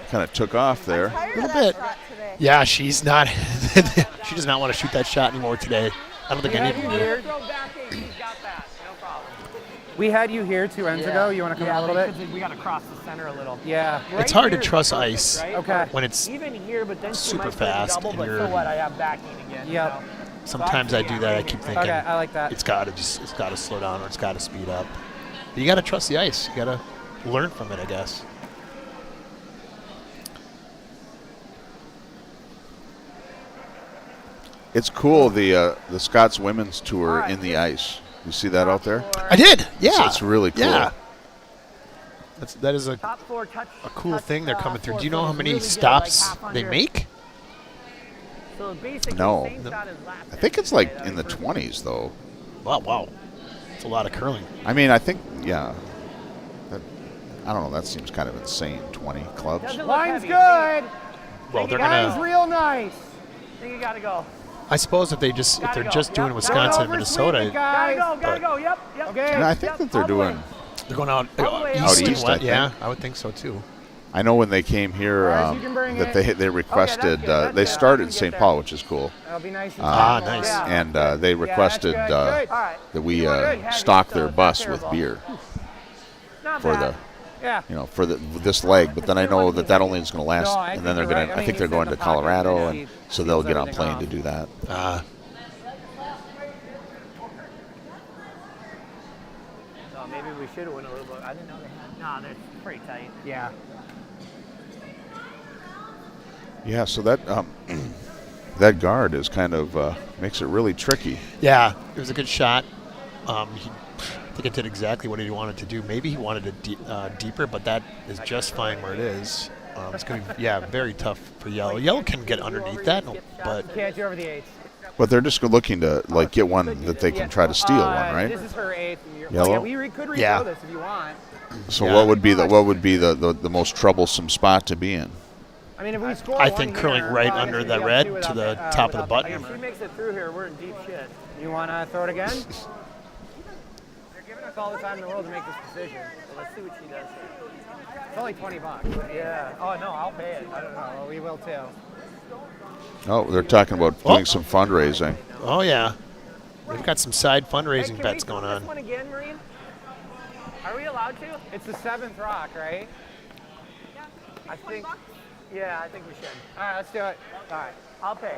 Kind of took off there. Tired Little of that bit. shot today. Yeah, she's not. She does not want to shoot that shot anymore today. I don't think any of them do. Throw back in. He's got that. No problem. We had you here 2 ends ago. You want to come out a little bit? We got to cross the center a little. Yeah. It's hard to trust ice Right? Okay. when it's. Even here, but then she Super might play the fast double, and but you're- so what? I have backing again. you Yep. know? Sometimes I do that. I keep thinking Okay, I like that. it's got to slow down or it's got to speed up. You got to trust the ice. You got to learn from it, I guess. It's cool, the Scots Women's Tour in the ice. You see that out there? I did. Yeah. It's really cool. Yeah. That is a Top four touch. cool thing they're coming through. Do you know four how is many really good, stops like half they under. make? So basically, No. same shot as last I think time, it's like right? in the 20s, though. Wow. It's a lot of curling. I mean, I think, yeah. I don't know. That seems kind of insane. 20 clubs. Doesn't look Line's heavy. good. Well, they're Line's gonna. real nice. I think you gotta go. I suppose if they're just doing Yep. Wisconsin and Over Minnesota, sweep it, Gotta guys. go. Gotta go. Yep. Okay. And I think Yep, that they're all the way. doing. they're going out All the way east out and east, I west. think. Yeah, I would think so too. I know when they came here Guys, you can bring that it. they requested. good, that's They good. started I in can St. get Paul, there. which is cool. That'll be nice. And Nice. Yeah. And they requested good, good. All right. that we Good, heavy, stock so their it's bus not with terrible. beer Not for bad. Yeah. for this leg. But then I know that only is going to last, No, I and then think they're you're going. right. I I mean, think they're you sit going in to the pocket Colorado, and and she so they'll seals get on everything plane off. to do that. Oh, maybe we should have went a little bit. I didn't know they had. Nah, they're pretty tight. Yeah. Yeah, so that that guard is kind of makes it really tricky. Yeah, it was a good shot. I think it did exactly what he wanted to do. Maybe he wanted it deeper, but that is just fine where it is. It's going to be, very tough for Yellow. Yellow can get underneath that, but Can't do over the eights. But they're just looking to get one that they can try to steal one, right? This is her eighth. Yellow? Yeah, we could refill Yeah. this if you want. So Yeah. what would be the most troublesome spot to be in? I mean, if we score I one think curling here, right I guess under we the have red two to without the top of the without button. If she makes it through here, we're in deep shit. You want to throw it again? They're giving us all the time in the world to make this decision. Well, let's see what she does. It's only $20. Yeah. Oh no, I'll pay it. I don't know. Well, we will too. Oh, they're talking about doing some fundraising. oh yeah, they've got some side fundraising Hey, bets can we going throw on. this one again, Marine? Are we allowed to? It's the seventh rock, right? I think. Yeah, I think we should. All right, let's do it. All right, I'll pay.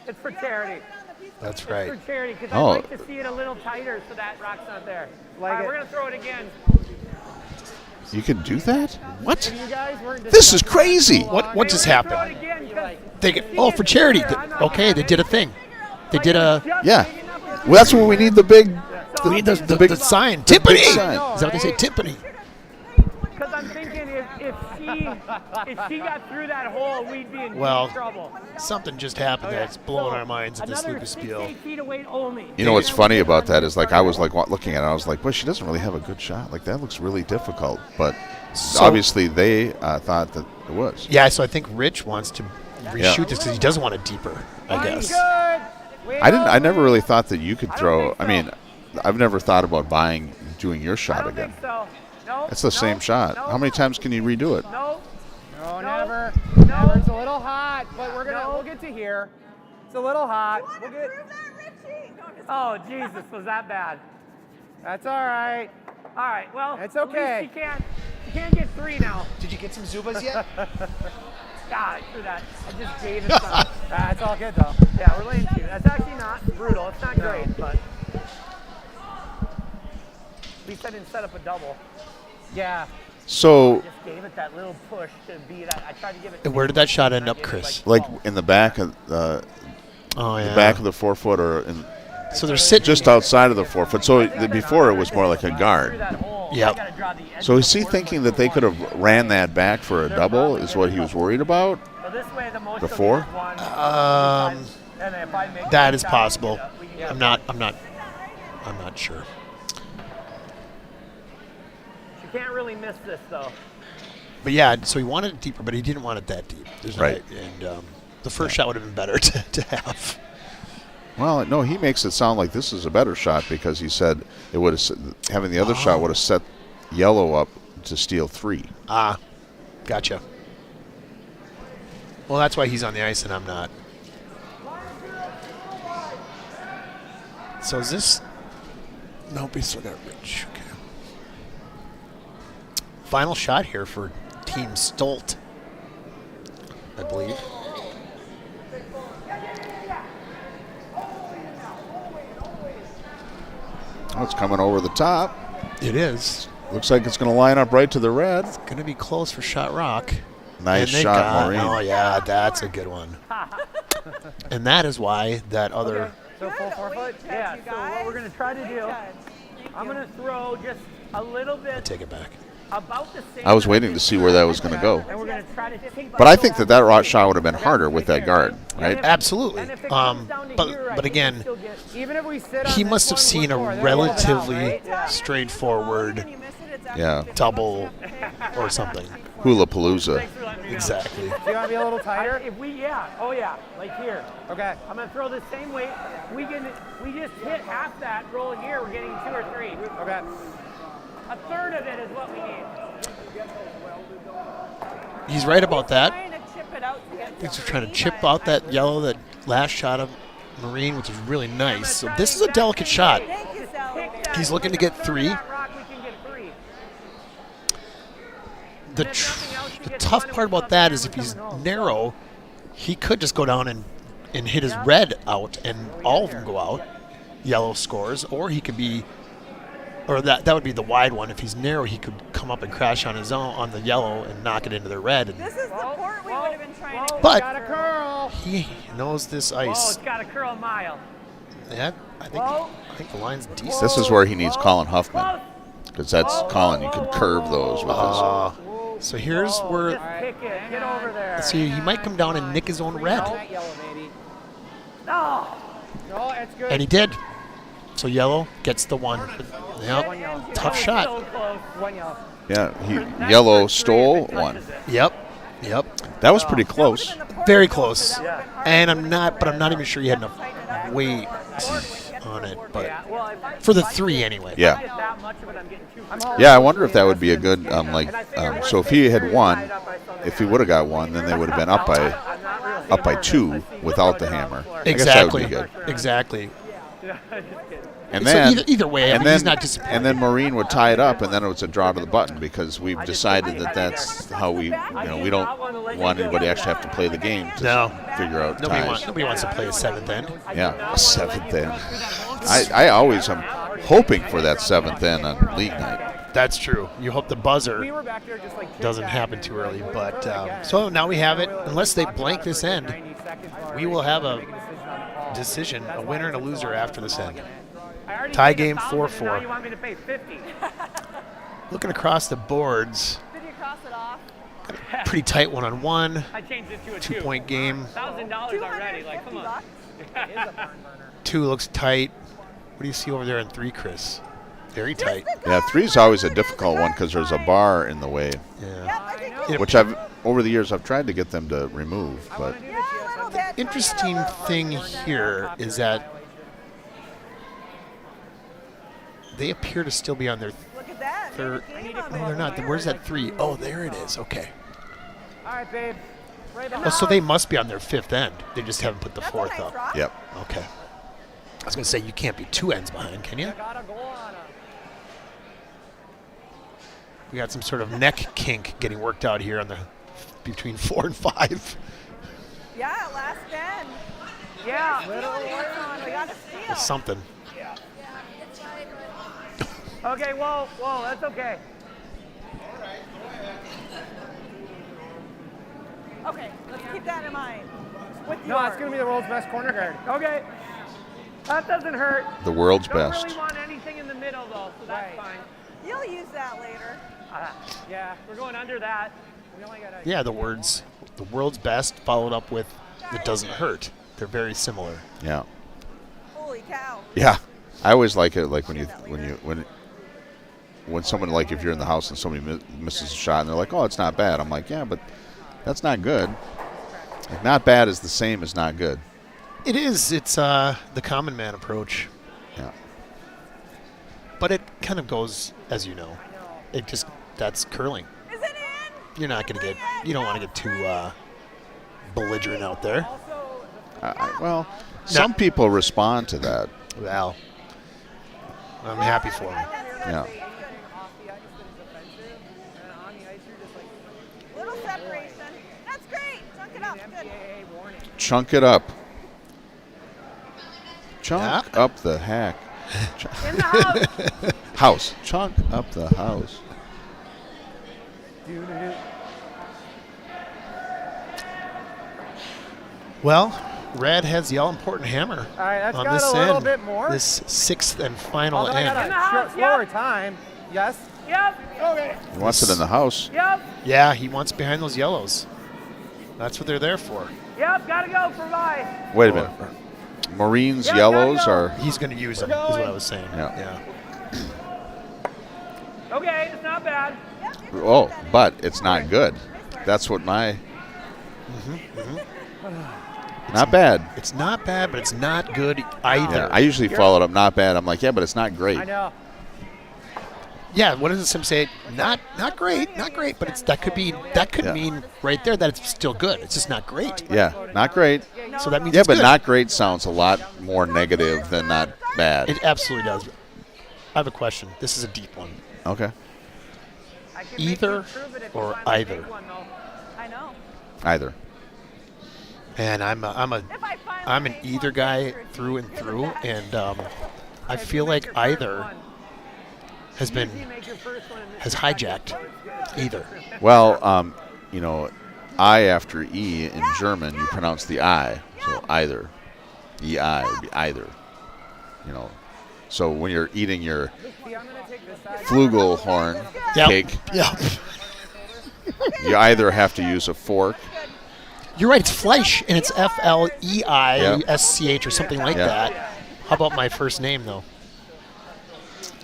It's for charity. That's It's right. for charity because Oh. I'd like to see it a little tighter so that rock's not there. Like All right, it. we're gonna throw it again. You can do that? What? You guys weren't This is crazy. What just Throw it happened? again. 'Cause They get, oh, for charity. Okay, they did a thing. They did a. just Yeah. big enough to- Well, that's when we need the big. They need the big- sign. big Timpani. sign. Is that what they say? Timpani. Because I'm thinking if she got through that hole, we'd be in Well, deep trouble. Something just happened that's blowing our minds at this Another Lupus 6 Spiel. 8 feet away only. You know what's funny about that is I was looking at it. I was like, well, she doesn't really have a good shot. Like that looks really difficult. But So- obviously they thought that it was. Yeah, so I think Rich wants to reshoot this because he doesn't want it deeper, I guess. Good. I never really thought that you could throw. I mean, I've never thought about doing your I shot don't again. think so. No. It's the same shot. No, How many times can you redo it? No. No, No. never. No. Never. It's a little hot, but No. we'll get to here. It's a little hot. Want to prove that, Richie? No, I'm just Oh, Jesus, was that bad? That's all right. All right, well, It's at least okay. You can't get 3 now. Did you get some Zubas yet? God, I threw that. I just gave it some. That's all good though. Yeah, we're laying to. That's actually not brutal. It's not great, but at least I didn't set up a double. Yeah. So, Just gave it that little push to be that. I tried to give it. And where did that shot end I up, gave it Chris? like in the back of Oh, yeah. the back of the 4 foot, or So they're sitting. just outside of the 4 foot. So before it was more like a through guard. that hole. Yep. I gotta draw the edge So of is the he board thinking for that they one. could have ran that back for a double? Is what he was worried about? So this way, the most Before? of one, and if I make That it, is we possible. can get up. I'm not sure. You can't really miss this though. But yeah, so he wanted it deeper, but he didn't want it that deep. There's no- Right. And the first shot would have been better to have. Well, no, he makes it sound like this is a better shot because he said it would have having the other shot would have set Yellow up to steal 3. Ah, gotcha. Well, that's why he's on the ice and I'm not. So is this? Nope, he still got Rich. Okay. Final shot here for Team Stolt, I believe. Oh, it's coming over the top. It is. Looks like it's going to line up right to the red. Going to be close for Shot Rock. Nice And they shot, got- Maureen. Oh, yeah, that's a good one. And that is why that other... So full forefoot? Yeah, so what we're going to try to do, I'm going to throw just a little bit Take it back. about the same. I was waiting to see where that was going to go. And we're going to try to take But I think that rod shot would have been harder with that guard, right? Absolutely. And if it comes down to here, I But think again, we still get- Even if we sit on he this must have one, seen a we're four. They're gonna hold it out, relatively right? straightforward Yeah. double or something. Hula Palooza. Thanks for letting me know. Exactly. Do you want to be a little tighter? If we, yeah, oh yeah, like here. Okay. I'm gonna throw the same weight. We just hit half that roll here. We're getting 2 or 3. Okay. A third of it is what we need. He's right about that. Trying to chip it out to get He's just trying to chip out that yellow, that last shot of Marine, which is really nice. So this is a delicate shot. Thank you, Sally. Pick that- He's looking to get third of 3. that rock, we can get 3. The tough part about that is if he's narrow, he could just go down and hit his red out and all of them go out. Yellow scores, or he could be, or that would be the wide one. If he's narrow, he could come up and crash on his own on the yellow and knock it into the red. And This is the port we would have been trying to But- Got a curl. he knows this Oh, ice. it's got a curl a mile. Yeah, I think the line's decent. This is where he needs Colin Huffman. Close. Because that's Colin. You could curve those with his. So here's where, Just pick it. Get over there. see, he might come down and nick his own red, That yellow, baby. No. No, it's good. and he did. So yellow gets the 1. Yep, tough So shot. close. One yellow. Yeah, yellow stole one. Yep. That was pretty close. Very close. And I'm not even sure he had enough weight on it, but Yeah, well, if I for the 3 anyway. Yeah. get that much of it, I'm getting too Yeah, I wonder if that would be a good, so if he had won, if he would have got 1, then they would have been up by 2 without the hammer. I guess that would Exactly. be good. Exactly. And So then, either way, I and mean, then, he's not disappointed. and then Maureen would tie it up, and then it was a draw to the button because we've decided that that's how we don't want anybody to actually have to play the game to No. figure out Nobody ties. wants to play a 7th end. Yeah, a 7th end. I always am hoping for that 7th end on league night. That's true. You hope the buzzer We were back there just like doesn't happen too early, but so now we have it. Unless they blank this end, 90 seconds while we will have a make a decision on the call. decision, a winner and a loser after this end. I already Tie paid game 1,000, 4-4. and now you want me to pay 50. Looking across the boards, Did you cross it off? pretty tight 1-on-1, I changed it to a 2-point game. $1,000 already. Like, come on. $250. It is a barn burner. 2 looks tight. What do you see over there in 3, Chris? Very tight. Yeah, 3 is always a difficult one because there's a bar in the way, Yeah. Yep, I think we which over the years I've tried to get them to remove, but yeah, a little bit. Interesting thing here is that they appear to still be on their Look at that. third. Made a game No, of they're it. not. Where's that 3? Oh, there it is. Okay. All right, babe. Right behind. Oh, so they must be on their 5th end. They just haven't put the That's a 4th nice up. rock. yep. Okay. I was going to say, you can't be 2 ends behind, can you? Got a goal on him. We got some sort of neck kink getting worked out here on the between 4 and 5. Yeah, last end. Yeah. We got a steal. Something. Okay, whoa, that's okay. Okay, let's keep that in mind. With No, yours. it's going to be the world's best corner guard. Okay. That doesn't hurt. The world's Don't best. really want anything in the middle, though, so that's Right. fine. You'll use that later. Yeah. We're going under that. We only got Yeah, the words, the world's best, followed up with it doesn't hurt. They're very similar. Yeah. Holy cow. Yeah. I always like it like when someone, like, if you're in the house and somebody misses a shot and they're like, "Oh, it's not bad." I'm like, "Yeah, but that's not good." Like, not bad is the same as not good. It is. It's the common man approach. Yeah. But it kind of goes, as you know, that's curling. Is it in? You're not going to get, you don't want to get too belligerent out there. Well, some people respond to that. Well, I'm happy for him. Yeah. off the ice that is offensive, and on the ice you're just like Little separation. That's great. Chunk it up. Good. MPAA warning. Chunk it up. Chunk Yeah. up the hack. In the house. House. Chunk up the house. Well, Red has the all-important hammer All right, that's on got this a little end. bit more. This 6th and final Although I got end. a slower time. Yes. Yep. Okay. He wants it in the house. Yep. Yeah, he wants behind those yellows. That's what they're there for. Yep. Gotta go for bye. Wait a minute. Marines, Yeah, yellows gotta go. are. He's going to use them, is what I was saying. Yeah. Okay, it's not bad. Oh, but it's not good. That's what my. Not bad. It's not bad, but it's not good either. Yeah, I usually follow it up. Not bad. I'm like, yeah, but it's not great. I know. Yeah, what does Sim say? Not great, but it's that could Yeah. mean right there that it's still good. It's just not great. Yeah, not great. So that means Yeah, it's but good. not great sounds a lot more negative than not bad. It absolutely does. I have a question. This is a deep one. Okay. I can Either make you prove it if you or find my big either? one, though. I know. Either. And I'm If I finally an make either one guy for through and in the through, back. and I If feel you make like your first either one, has been you make your first one and this has is back. hijacked either. Well, I after E in German, you pronounce the I. So either. E-I would be either. So when you're eating your See, I'm gonna take this side. Flugelhorn Yep. cake, Yep. you either have to use a fork. You're right. It's Fleisch, and it's Fleisch or something like Yeah. that. How about my first name though?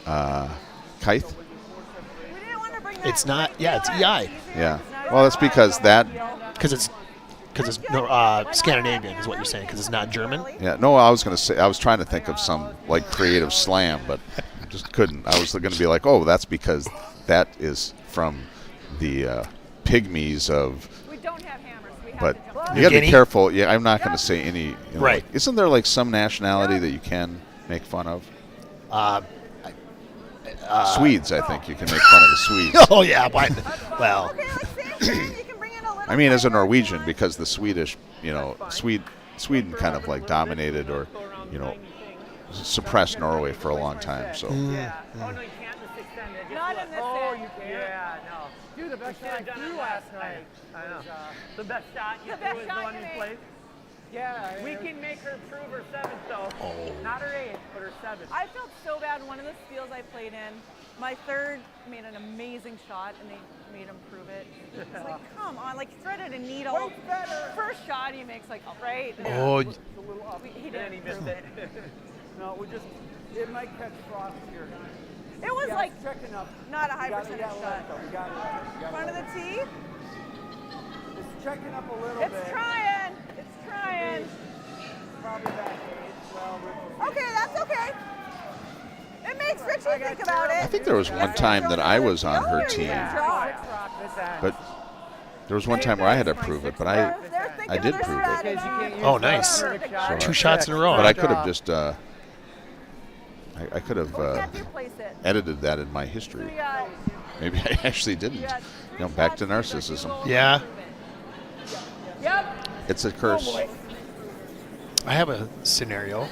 Kite? We didn't want to bring that. It's not. Yeah, it's EI Yeah. Well, that's because that. because it's Scandinavian is what you're saying because it's not German. Yeah. No, I was gonna say. I was trying to think of some like creative slam, but I just couldn't. I was gonna be like, oh, that's because that is from the pygmies of. We don't have hammers. We have But to jump. you got to be Guinea? careful. Yeah, I'm not going to say any. Right. like- isn't there like some nationality that you can make fun of? Swedes, I think you can make fun of the Swedes. Oh yeah, but well, Okay, let's see. You can bring in a little I mean, as a flavor. Norwegian, because the Swedish, Sweden kind of like dominated or, suppressed Norway for a long time. So Yeah. Oh, no, you can't just extend it. Just Not let- in this Oh, end. you can. Yeah, no. Dude, the best We shot I should've done threw it last night. I know. The best shot you The threw best is the shot one you you made. played. Yeah. We can make her prove her seventh, though. Not her eighth, but her seventh. I felt so bad in one of the Spiels I played in. My third made an amazing shot, and they made him prove it. It's like, come on, like threaded a needle. First shot he makes, like, right? oh, It's a little up. He And he didn't. missed it. No, it might catch frost here. It was like it's checking up. not a high We got percentage it, shot. We got it. Front of the tee. It's checking up a little bit. It's trying. It's trying. Probably back 8, 12. Okay, that's okay. It makes Richie think about it. I think there was one time that I was on her team, but there was one time where I had to prove it, but I did prove it. Oh, nice. So, 2 shots in a row. but I could have just I could have Can't replace it. edited that in my history. We got Maybe I actually didn't. Back to narcissism. Yeah, Yep. It's a curse. I have a scenario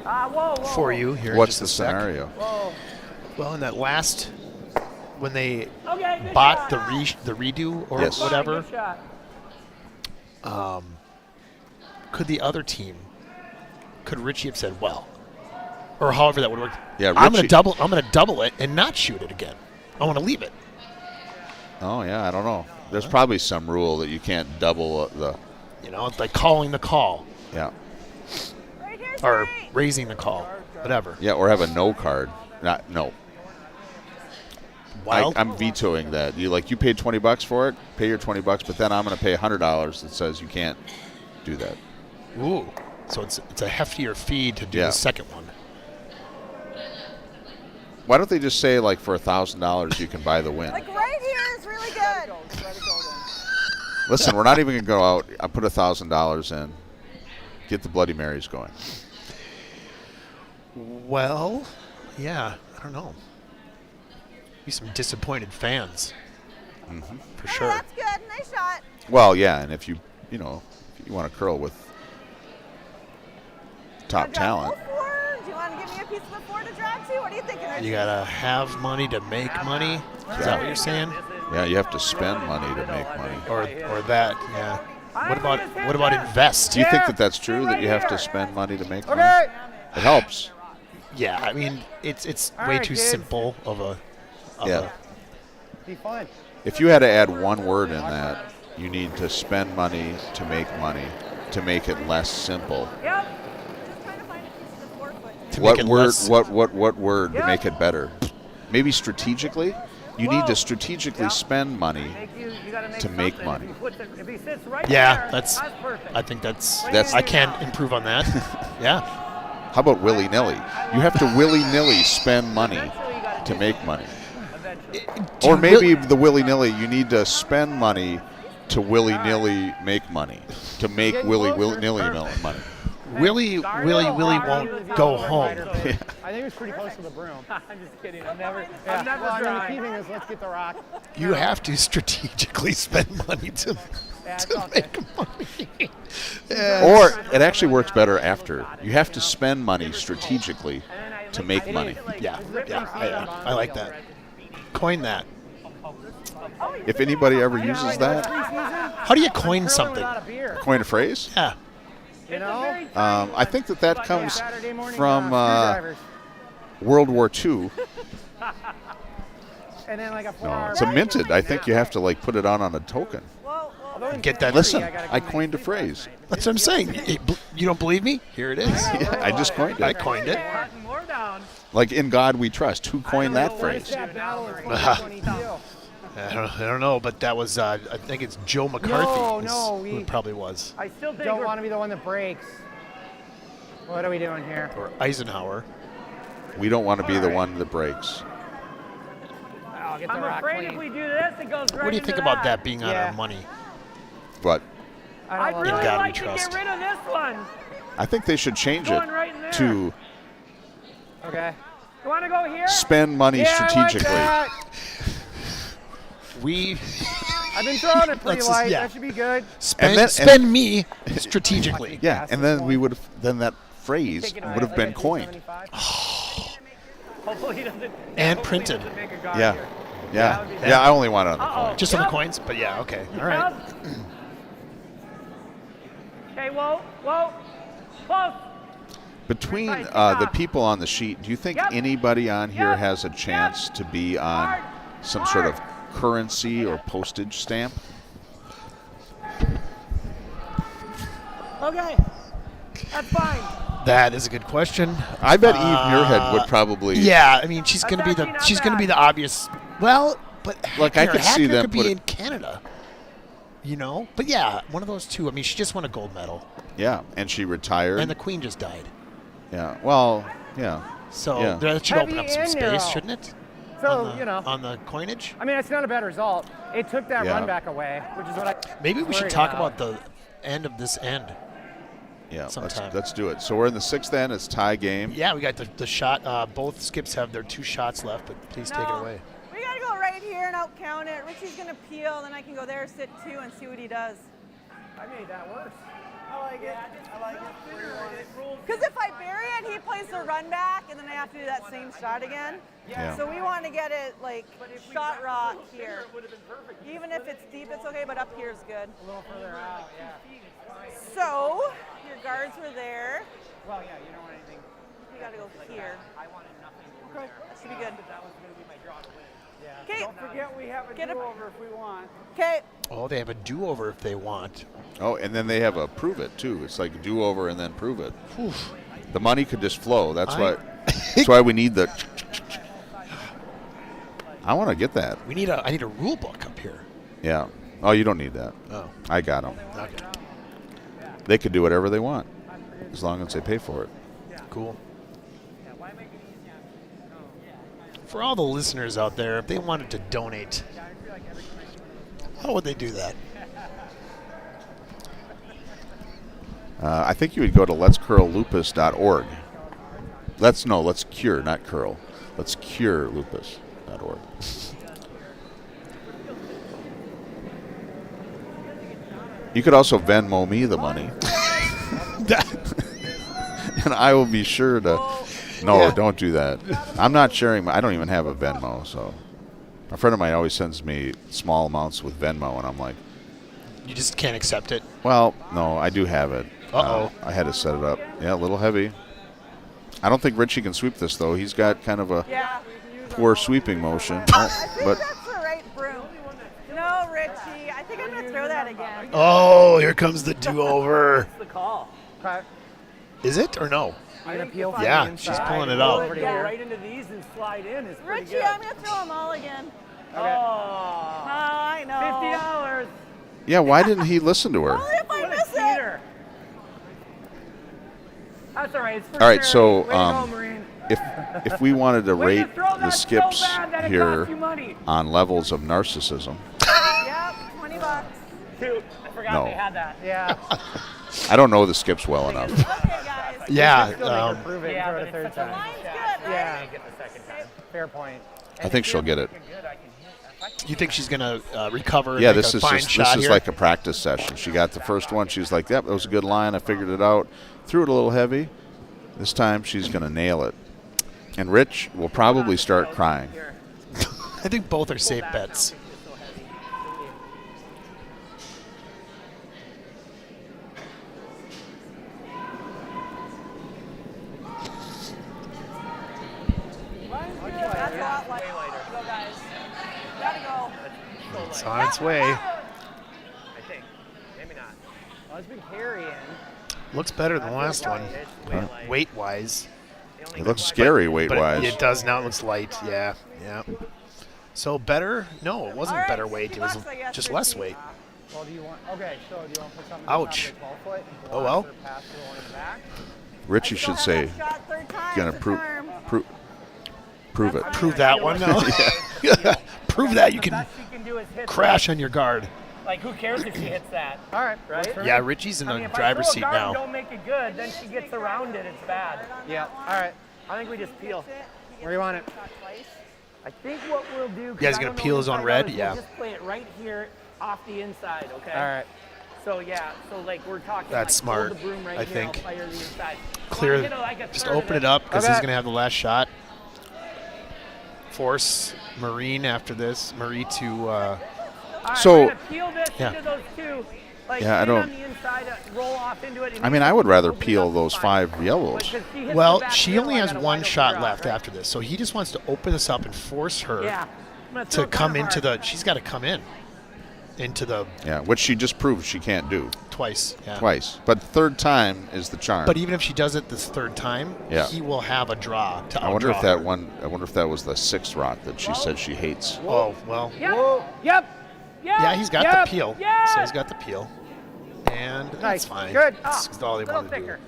Whoa. for you here. in What's just the a sec. scenario? Well, in that last, when they Okay, good bought shot. the redo or Yes. whatever, Good shot. could the other team, could Richie have said, well, or however that would work? Yeah, I'm Richie- gonna double it and not shoot it again. I want to leave it. Oh yeah, I don't know. There's probably some rule that you can't double the. You know, it's like calling the call Yeah. right here. or straight. raising the call, whatever. Yeah, or have a no card. No. Well, I'm vetoing that. You paid $20 for it, pay your $20, but then I'm going to pay $100 that says you can't do that. ooh, so it's a heftier fee to do Yeah. the second one. Why don't they just say like for $1,000 you can buy the win? Like right here is really good. Listen, we're not even going to go out. I put $1,000 in. Get the Bloody Marys going. Well, yeah, I don't know. Be some disappointed fans, for Hey, sure. that's good. Nice shot. Well, yeah, and if you want to curl with top Wanna drop talent, full four? Do you want to give me a piece of the four to drop? You gotta have money to make money. Is that what you're saying? Yeah, you have to spend money to make money. Or that? Yeah. What about invest? Do you think that that's true, that you have to spend money to make money? Okay. It helps. Yeah, I mean it's All way right, too kids. simple of a. Yeah. Be fun. If you had to add one word in that, you need to spend money to make it less simple. Yep. Just trying to find a piece of the forefoot. To What make it word? less- What word to make it better? Maybe strategically. You need to strategically spend money. To make money. If he sits right Yeah, there, that's. perfect. I think that's. That's- I can improve on that. Yeah. How about willy-nilly? You have to willy-nilly spend money to make money. Or maybe the willy-nilly, you need to spend money to willy-nilly make money. To make willy-nilly money. Willie won't go home. I think it was pretty close to the broom. I'm just kidding. I'm never Well, I mean, the trying. key thing is let's get the rock. You have to strategically spend money to make money. Or it actually works better after. You have to spend money strategically to make money. Yeah, I like that. Coin that. If anybody ever uses that, How do you coin something? coin a phrase, Yeah. You know? I think that comes Saturday morning, from screwdrivers. World War II. And then like a No, 4-hour. it's a minted. I think you have to like put it on a token. Well, Get that. Listen, I coined a phrase. That's what I'm saying. You don't believe me? Here it is. Yeah, I just coined I it. coined it. More down. Like in God we trust. Who coined that phrase? That battle in 2022. I don't know, but that was, I think it's Joe McCarthy. No, who it probably was. I still think Don't we're want to be the one that breaks. What are we doing here? Or Eisenhower. We don't want to be the one that breaks. I'll get the I'm rock afraid clean. if we do this, it goes right What do you into think about that being on Yeah. our money? But I I'd don't really love God we like to trust. get rid of this one. I think they should change it Going right in there. to that. Okay. You want to go here? spend money Yeah, I like strategically. that. We I've been throwing it pretty Let's just- light. yeah. That should be good. spend me strategically. Yeah, and then we would have then that phrase would have been coined. Hopefully he doesn't. And hopefully he printed. doesn't make a guard Yeah. here. Yeah. Yeah, I only want it on the Uh-oh. coin. Just on the coins? But yeah, okay. All right. Okay, whoa. Close. Between Right, the stop. people on the sheet, do you think Yep. anybody on here Yep. has a chance to be on Hard. some sort of currency or postage stamp? Okay. That's fine. That is a good question. I bet Eve Muirhead would probably. Yeah, I mean she's gonna be actually the not bad. obvious. Well, but Like, I Hackner- could see Hackner them could put be it- in Canada. You know, but yeah, one of those two. I mean, she just won a gold medal, Yeah, and she retired. and the Queen just died. Yeah. Well, yeah. So Yeah. that should open up some Heavy space, Nero. shouldn't it? So, you know. on the coinage. I mean, it's not a bad result. It took that Yeah. run back away, which is what I. Maybe we was should worried talk about the end of this end. Yeah. Sometime. Let's do it. So we're in the sixth end. It's tie game. Yeah, we got the shot. Both skips have their 2 shots left, but please take it No. away. We gotta go right here and out count it. Richie's gonna peel, then I can go there, sit 2, and see what he does. I made that worse. Because if I bury it, he plays the run back, and then I have to do that same shot again. Yeah. So we want to get it like shot rock here. Even if it's deep, it's okay, but up here is good. A little further out, yeah. So your guards were there. Well, yeah, you don't want anything. We gotta go here. I wanted nothing. Okay, that should be good. That was going to be my draw to win. Yeah. Okay. Don't forget we have a Get a- do-over if we want. Okay. Oh, they have a do-over if they want. Oh, and then they have a prove it too. It's like do over and then prove it. The money could just flow. That's why. That's why we need the. I want to get that. I need a rule book up here. Yeah. Oh, you don't need that. Oh, I got them. okay, They could do whatever they want, as long as they pay for it. cool. For all the listeners out there, if they wanted to donate, how would they do that? I think you would go to letscurllupus.org. Let's cure, not curl. Let's cure lupus.org. You could also Venmo me the money. And I will be sure to No, Yeah. don't do that. I'm not sharing. I don't even have a Venmo, so a friend of mine always sends me small amounts with Venmo, and I'm like, You just can't accept it. well, no, I do have it. Uh-oh. I had to set it up. Yeah, a little heavy. I don't think Richie can sweep this, though. He's got kind of a Yeah. poor sweeping motion. I think But that's the right broom. No, Richie. I think I'm going to throw that again. Oh, here comes the do-over. What's the call? Okay. Is it or no? I'm gonna peel from Yeah, the she's inside. pulling it Go out. Over to yeah, here. right into these and slide in is pretty Richie, good. I'm going to throw them all again. Oh, Oh, I know. $50. yeah, why didn't he listen to her? Only if I What a miss it. cheater. That's all right. It's for All right, charity. so Way to go, Marine. if we wanted to Way to rate throw the that skips so bad that it here cost you money. on levels of narcissism, Yep, $20. Dude, I forgot No. they had that. Yeah. I don't know the skips well enough. Okay, guys. Yeah. Still make her prove it Yeah, for but a it's third such a time. Line's good, Yeah. right? Get the second time. Fair point. I think she'll get it. You think she's going to recover and Yeah, make this a is fine just shot this is here? like a practice session. She got the first one. She was like, "Yep, that was a good line. I figured it out." Threw it a little heavy. This time she's going to nail it. And Rich will probably start crying. I think both are safe bets. That's a lot lighter. Go, guys. Gotta go. It's on its way. I think. Maybe not. Well, it's been carrying. Looks better than the last one, It's way light. weight-wise. It looks scary But weight-wise. it does now. It looks light. Yeah, yeah. So better? No, it wasn't All right, better weight. It was 60 bucks, I guess, just less 50. weight. Well, do you want? Okay, so do you want to put something? Ouch. On the 12-foot and Oh, well. block her past the one in the back? Richie Still should have say, that shot third time. "Gonna It's a prove, charm. prove it." Prove that one now. Prove that you can Best she can do is hit crash on your guard. Like, who cares if she hits that? All right. Right? Yeah, Richie's in I the mean, if driver's I seat throw a guard and now. don't make it good, then she gets around it. It's bad. Yeah. All right. I think we just peel. Where you want it? I think what we'll do. Yeah, he's gonna peel his own red? Yeah. We'll just play it right here off the inside, okay? All right. So yeah, so like we're talking. That's like, hold smart, the broom right I here, think. I'll fire the inside. Clear. Wanna get like a Just third of open it up because he's Okay. going to have the last shot. Force Marine after this. Marie to. All right, So- we're gonna peel this Yeah. into those two. Like, Yeah, I hit don't- on the inside, roll off into it. I mean, I would rather Open peel up those the 5 But yellows. 'cause she hits Well, the back she middle, only I has got a one wide shot open left draw, right? after this, so he just wants to open this up and force her Yeah. I'm gonna to throw it come kinda into hard. the. She's got to come into the Yeah, which she just proved she can't do twice. Yeah. twice. But third time is the charm. But even if she does it this third time, Yeah. he will have a draw to I wonder if outdraw that her. one. I wonder if that was the 6th rock that she said she hates. Oh well. Yep. Whoa. Yep. Yep. Yeah, he's got Yep. the peel. Yep. So he's got the peel. And Nice. that's fine. Good. That's all they Little want to do. thicker.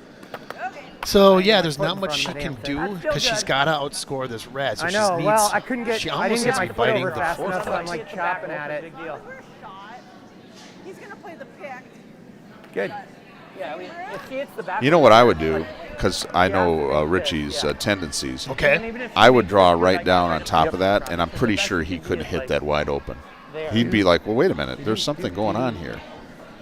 Okay. So yeah, there's foot not in much front she of the can damn thing. do That's still because she's good. got to outscore this red. So I she know. needs, Well, I couldn't get. She I almost didn't get needs my to be foot biting over the fast fourth enough, so one. I'm like Hit the back chopping at open, it. Big deal. First shot. He's going to play the pick. Good. Yeah, I mean, if she hits the back. You know what I would do? Because I know Richie's tendencies. Okay. I would draw right down on top of that, and I'm pretty sure he couldn't hit that wide open. He'd be like, "Well, wait a minute. There's something going on here."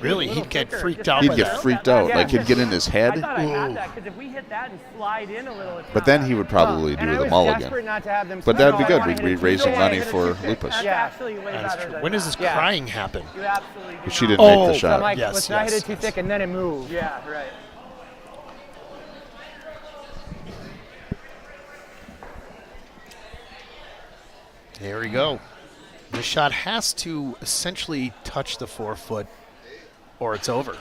Really, he'd get freaked out. He'd by get that. freaked out. Like he'd get in his I head. thought I had that because if we hit that and slide in a little, it's But not then bad. he would probably And I do the was mulligan. desperate not to have them But split. that'd be I good. wanted We'd be to raising hit money a for toothpick. Lupus. That's Yeah. actually way That's better true. than When does that. this Yeah. crying happen? You absolutely do She not. didn't make Oh, the So shot. I'm like, Yes, let's not hit yes, it too yes. thick and then it moves. Yeah, right. There we go. This shot has to essentially touch the 4-foot, or it's over.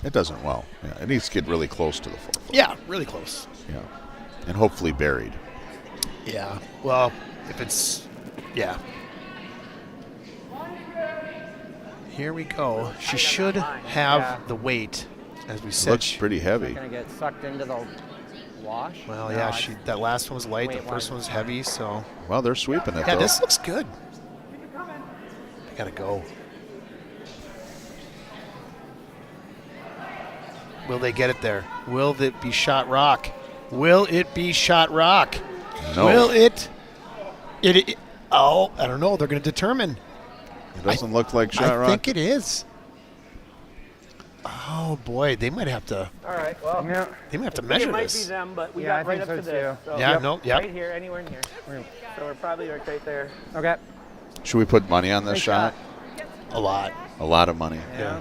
It doesn't well. Yeah, it needs to get really close to the 4 foot. Yeah, really close. Yeah, and hopefully buried. Yeah. Well, if it's, yeah. Here we go. She should have Yeah. the weight, as we said. Looks pretty heavy. Gonna get sucked into the wash. Well, No, yeah. it's- That last one was light. The Weight first one. one was heavy. So Well, they're sweeping it yeah, though. this looks good. I gotta go. Will they get it there? Will it be shot rock? Will it be shot rock? No. Will it? Oh, I don't know. They're going to determine. It doesn't look like shot I rock. think it is. Oh, Oh boy, they might have to. All right, well, Yeah. They might have to it measure might this. be them, but we Yeah, got I right think up to so this. too. So Yeah, no, yep. Right here, anywhere near. So we're probably right there. Okay. Should we put money on this Great shot? A lot. A lot of money. Yeah.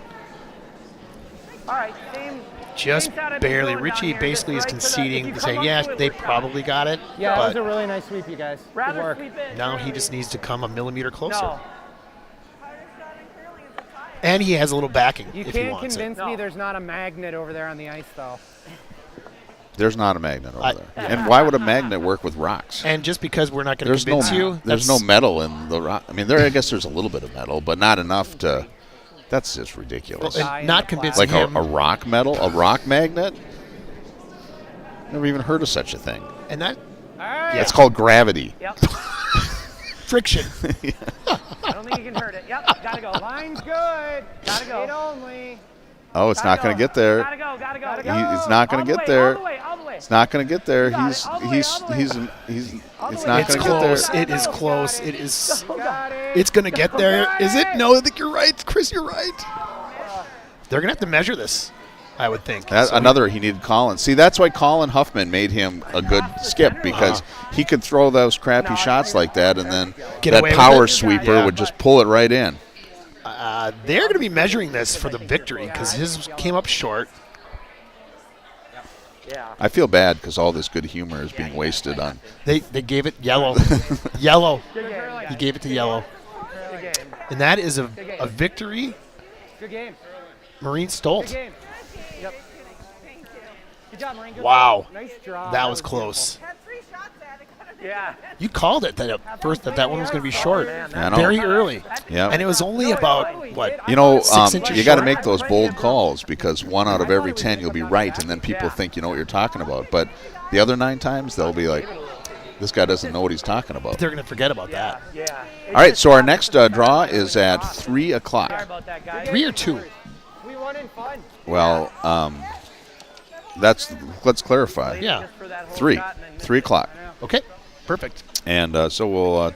All right, same. Just same shot I've been barely. throwing down Richie here, basically is just right to the- if conceding, you come saying, up yeah, to it, they we're probably got it. Yeah, that was but a really nice sweep, you guys. Good Rather work. sweep it. now he just needs to come a millimeter closer. No. Hardest shot in curling is a tie. And he has a little backing You if he can't wants it. convince me No. there's not a magnet over there on the ice, though. There's not a magnet over I- there. And why would a magnet work with rocks? And just because we're not going to There's convince you, there's no that's- metal in the rock. I mean, I guess there's a little bit of metal, but not enough to. That's just ridiculous. and Die in not the convincing Like him. a rock metal, a rock magnet. Never even heard of such a thing. And that All right. It's called gravity. Yep. friction. I don't think you can hurt it. Yep. Gotta go. Line's good. Gotta go. Eight only. Oh, it's not going to get there. Gotta go. Gotta go. He's not going to get there. All the way. All the way. It's not going to get there. got He's it. All the way, he's all the way. he's All the it's way. not It's going to get there. close. It is close. It is. Got it. It's going to get there. Is it? No, I think you're right. Chris, you're right. They're going to have to measure this, I would think. That, So another, he needed Colin. See, that's why Colin Huffman made him a good skip, because he could throw those crappy shots like that, and then Get that away with power it? sweeper Yeah. would just pull it right in. they're going to be measuring this for the victory because his came up short. Yeah. I feel bad because all this good humor is being wasted on. They gave it yellow. Yellow. Good game. He gave it to yellow. Good game. And that is a victory. Good game. Marine Good Stolt. game. Yep. Good job, Marine. Good Wow. job. Nice draw. That was close. Had 3 shots at it. Could've been Yeah. You called it that at first that one was going to be short. man, I know. Very early. Yeah. And it was only about, what, You know, 6 inches you got to short? make those bold calls, because 1 out of every 10 you'll be right, and then people think you know what you're talking about. But the other 9 times they'll be like, this guy doesn't know what he's talking about. They're going to forget about that. Yeah. All right, so our next draw is at 3 Sorry o'clock. about that, guys. 3 or 2? We won in fun. Well, let's clarify. Yeah. Just for that whole 3. shot and then 3 o'clock. Okay. Perfect. And so we'll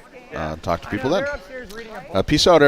talk to people then. They're upstairs reading a book. Peace out, everybody.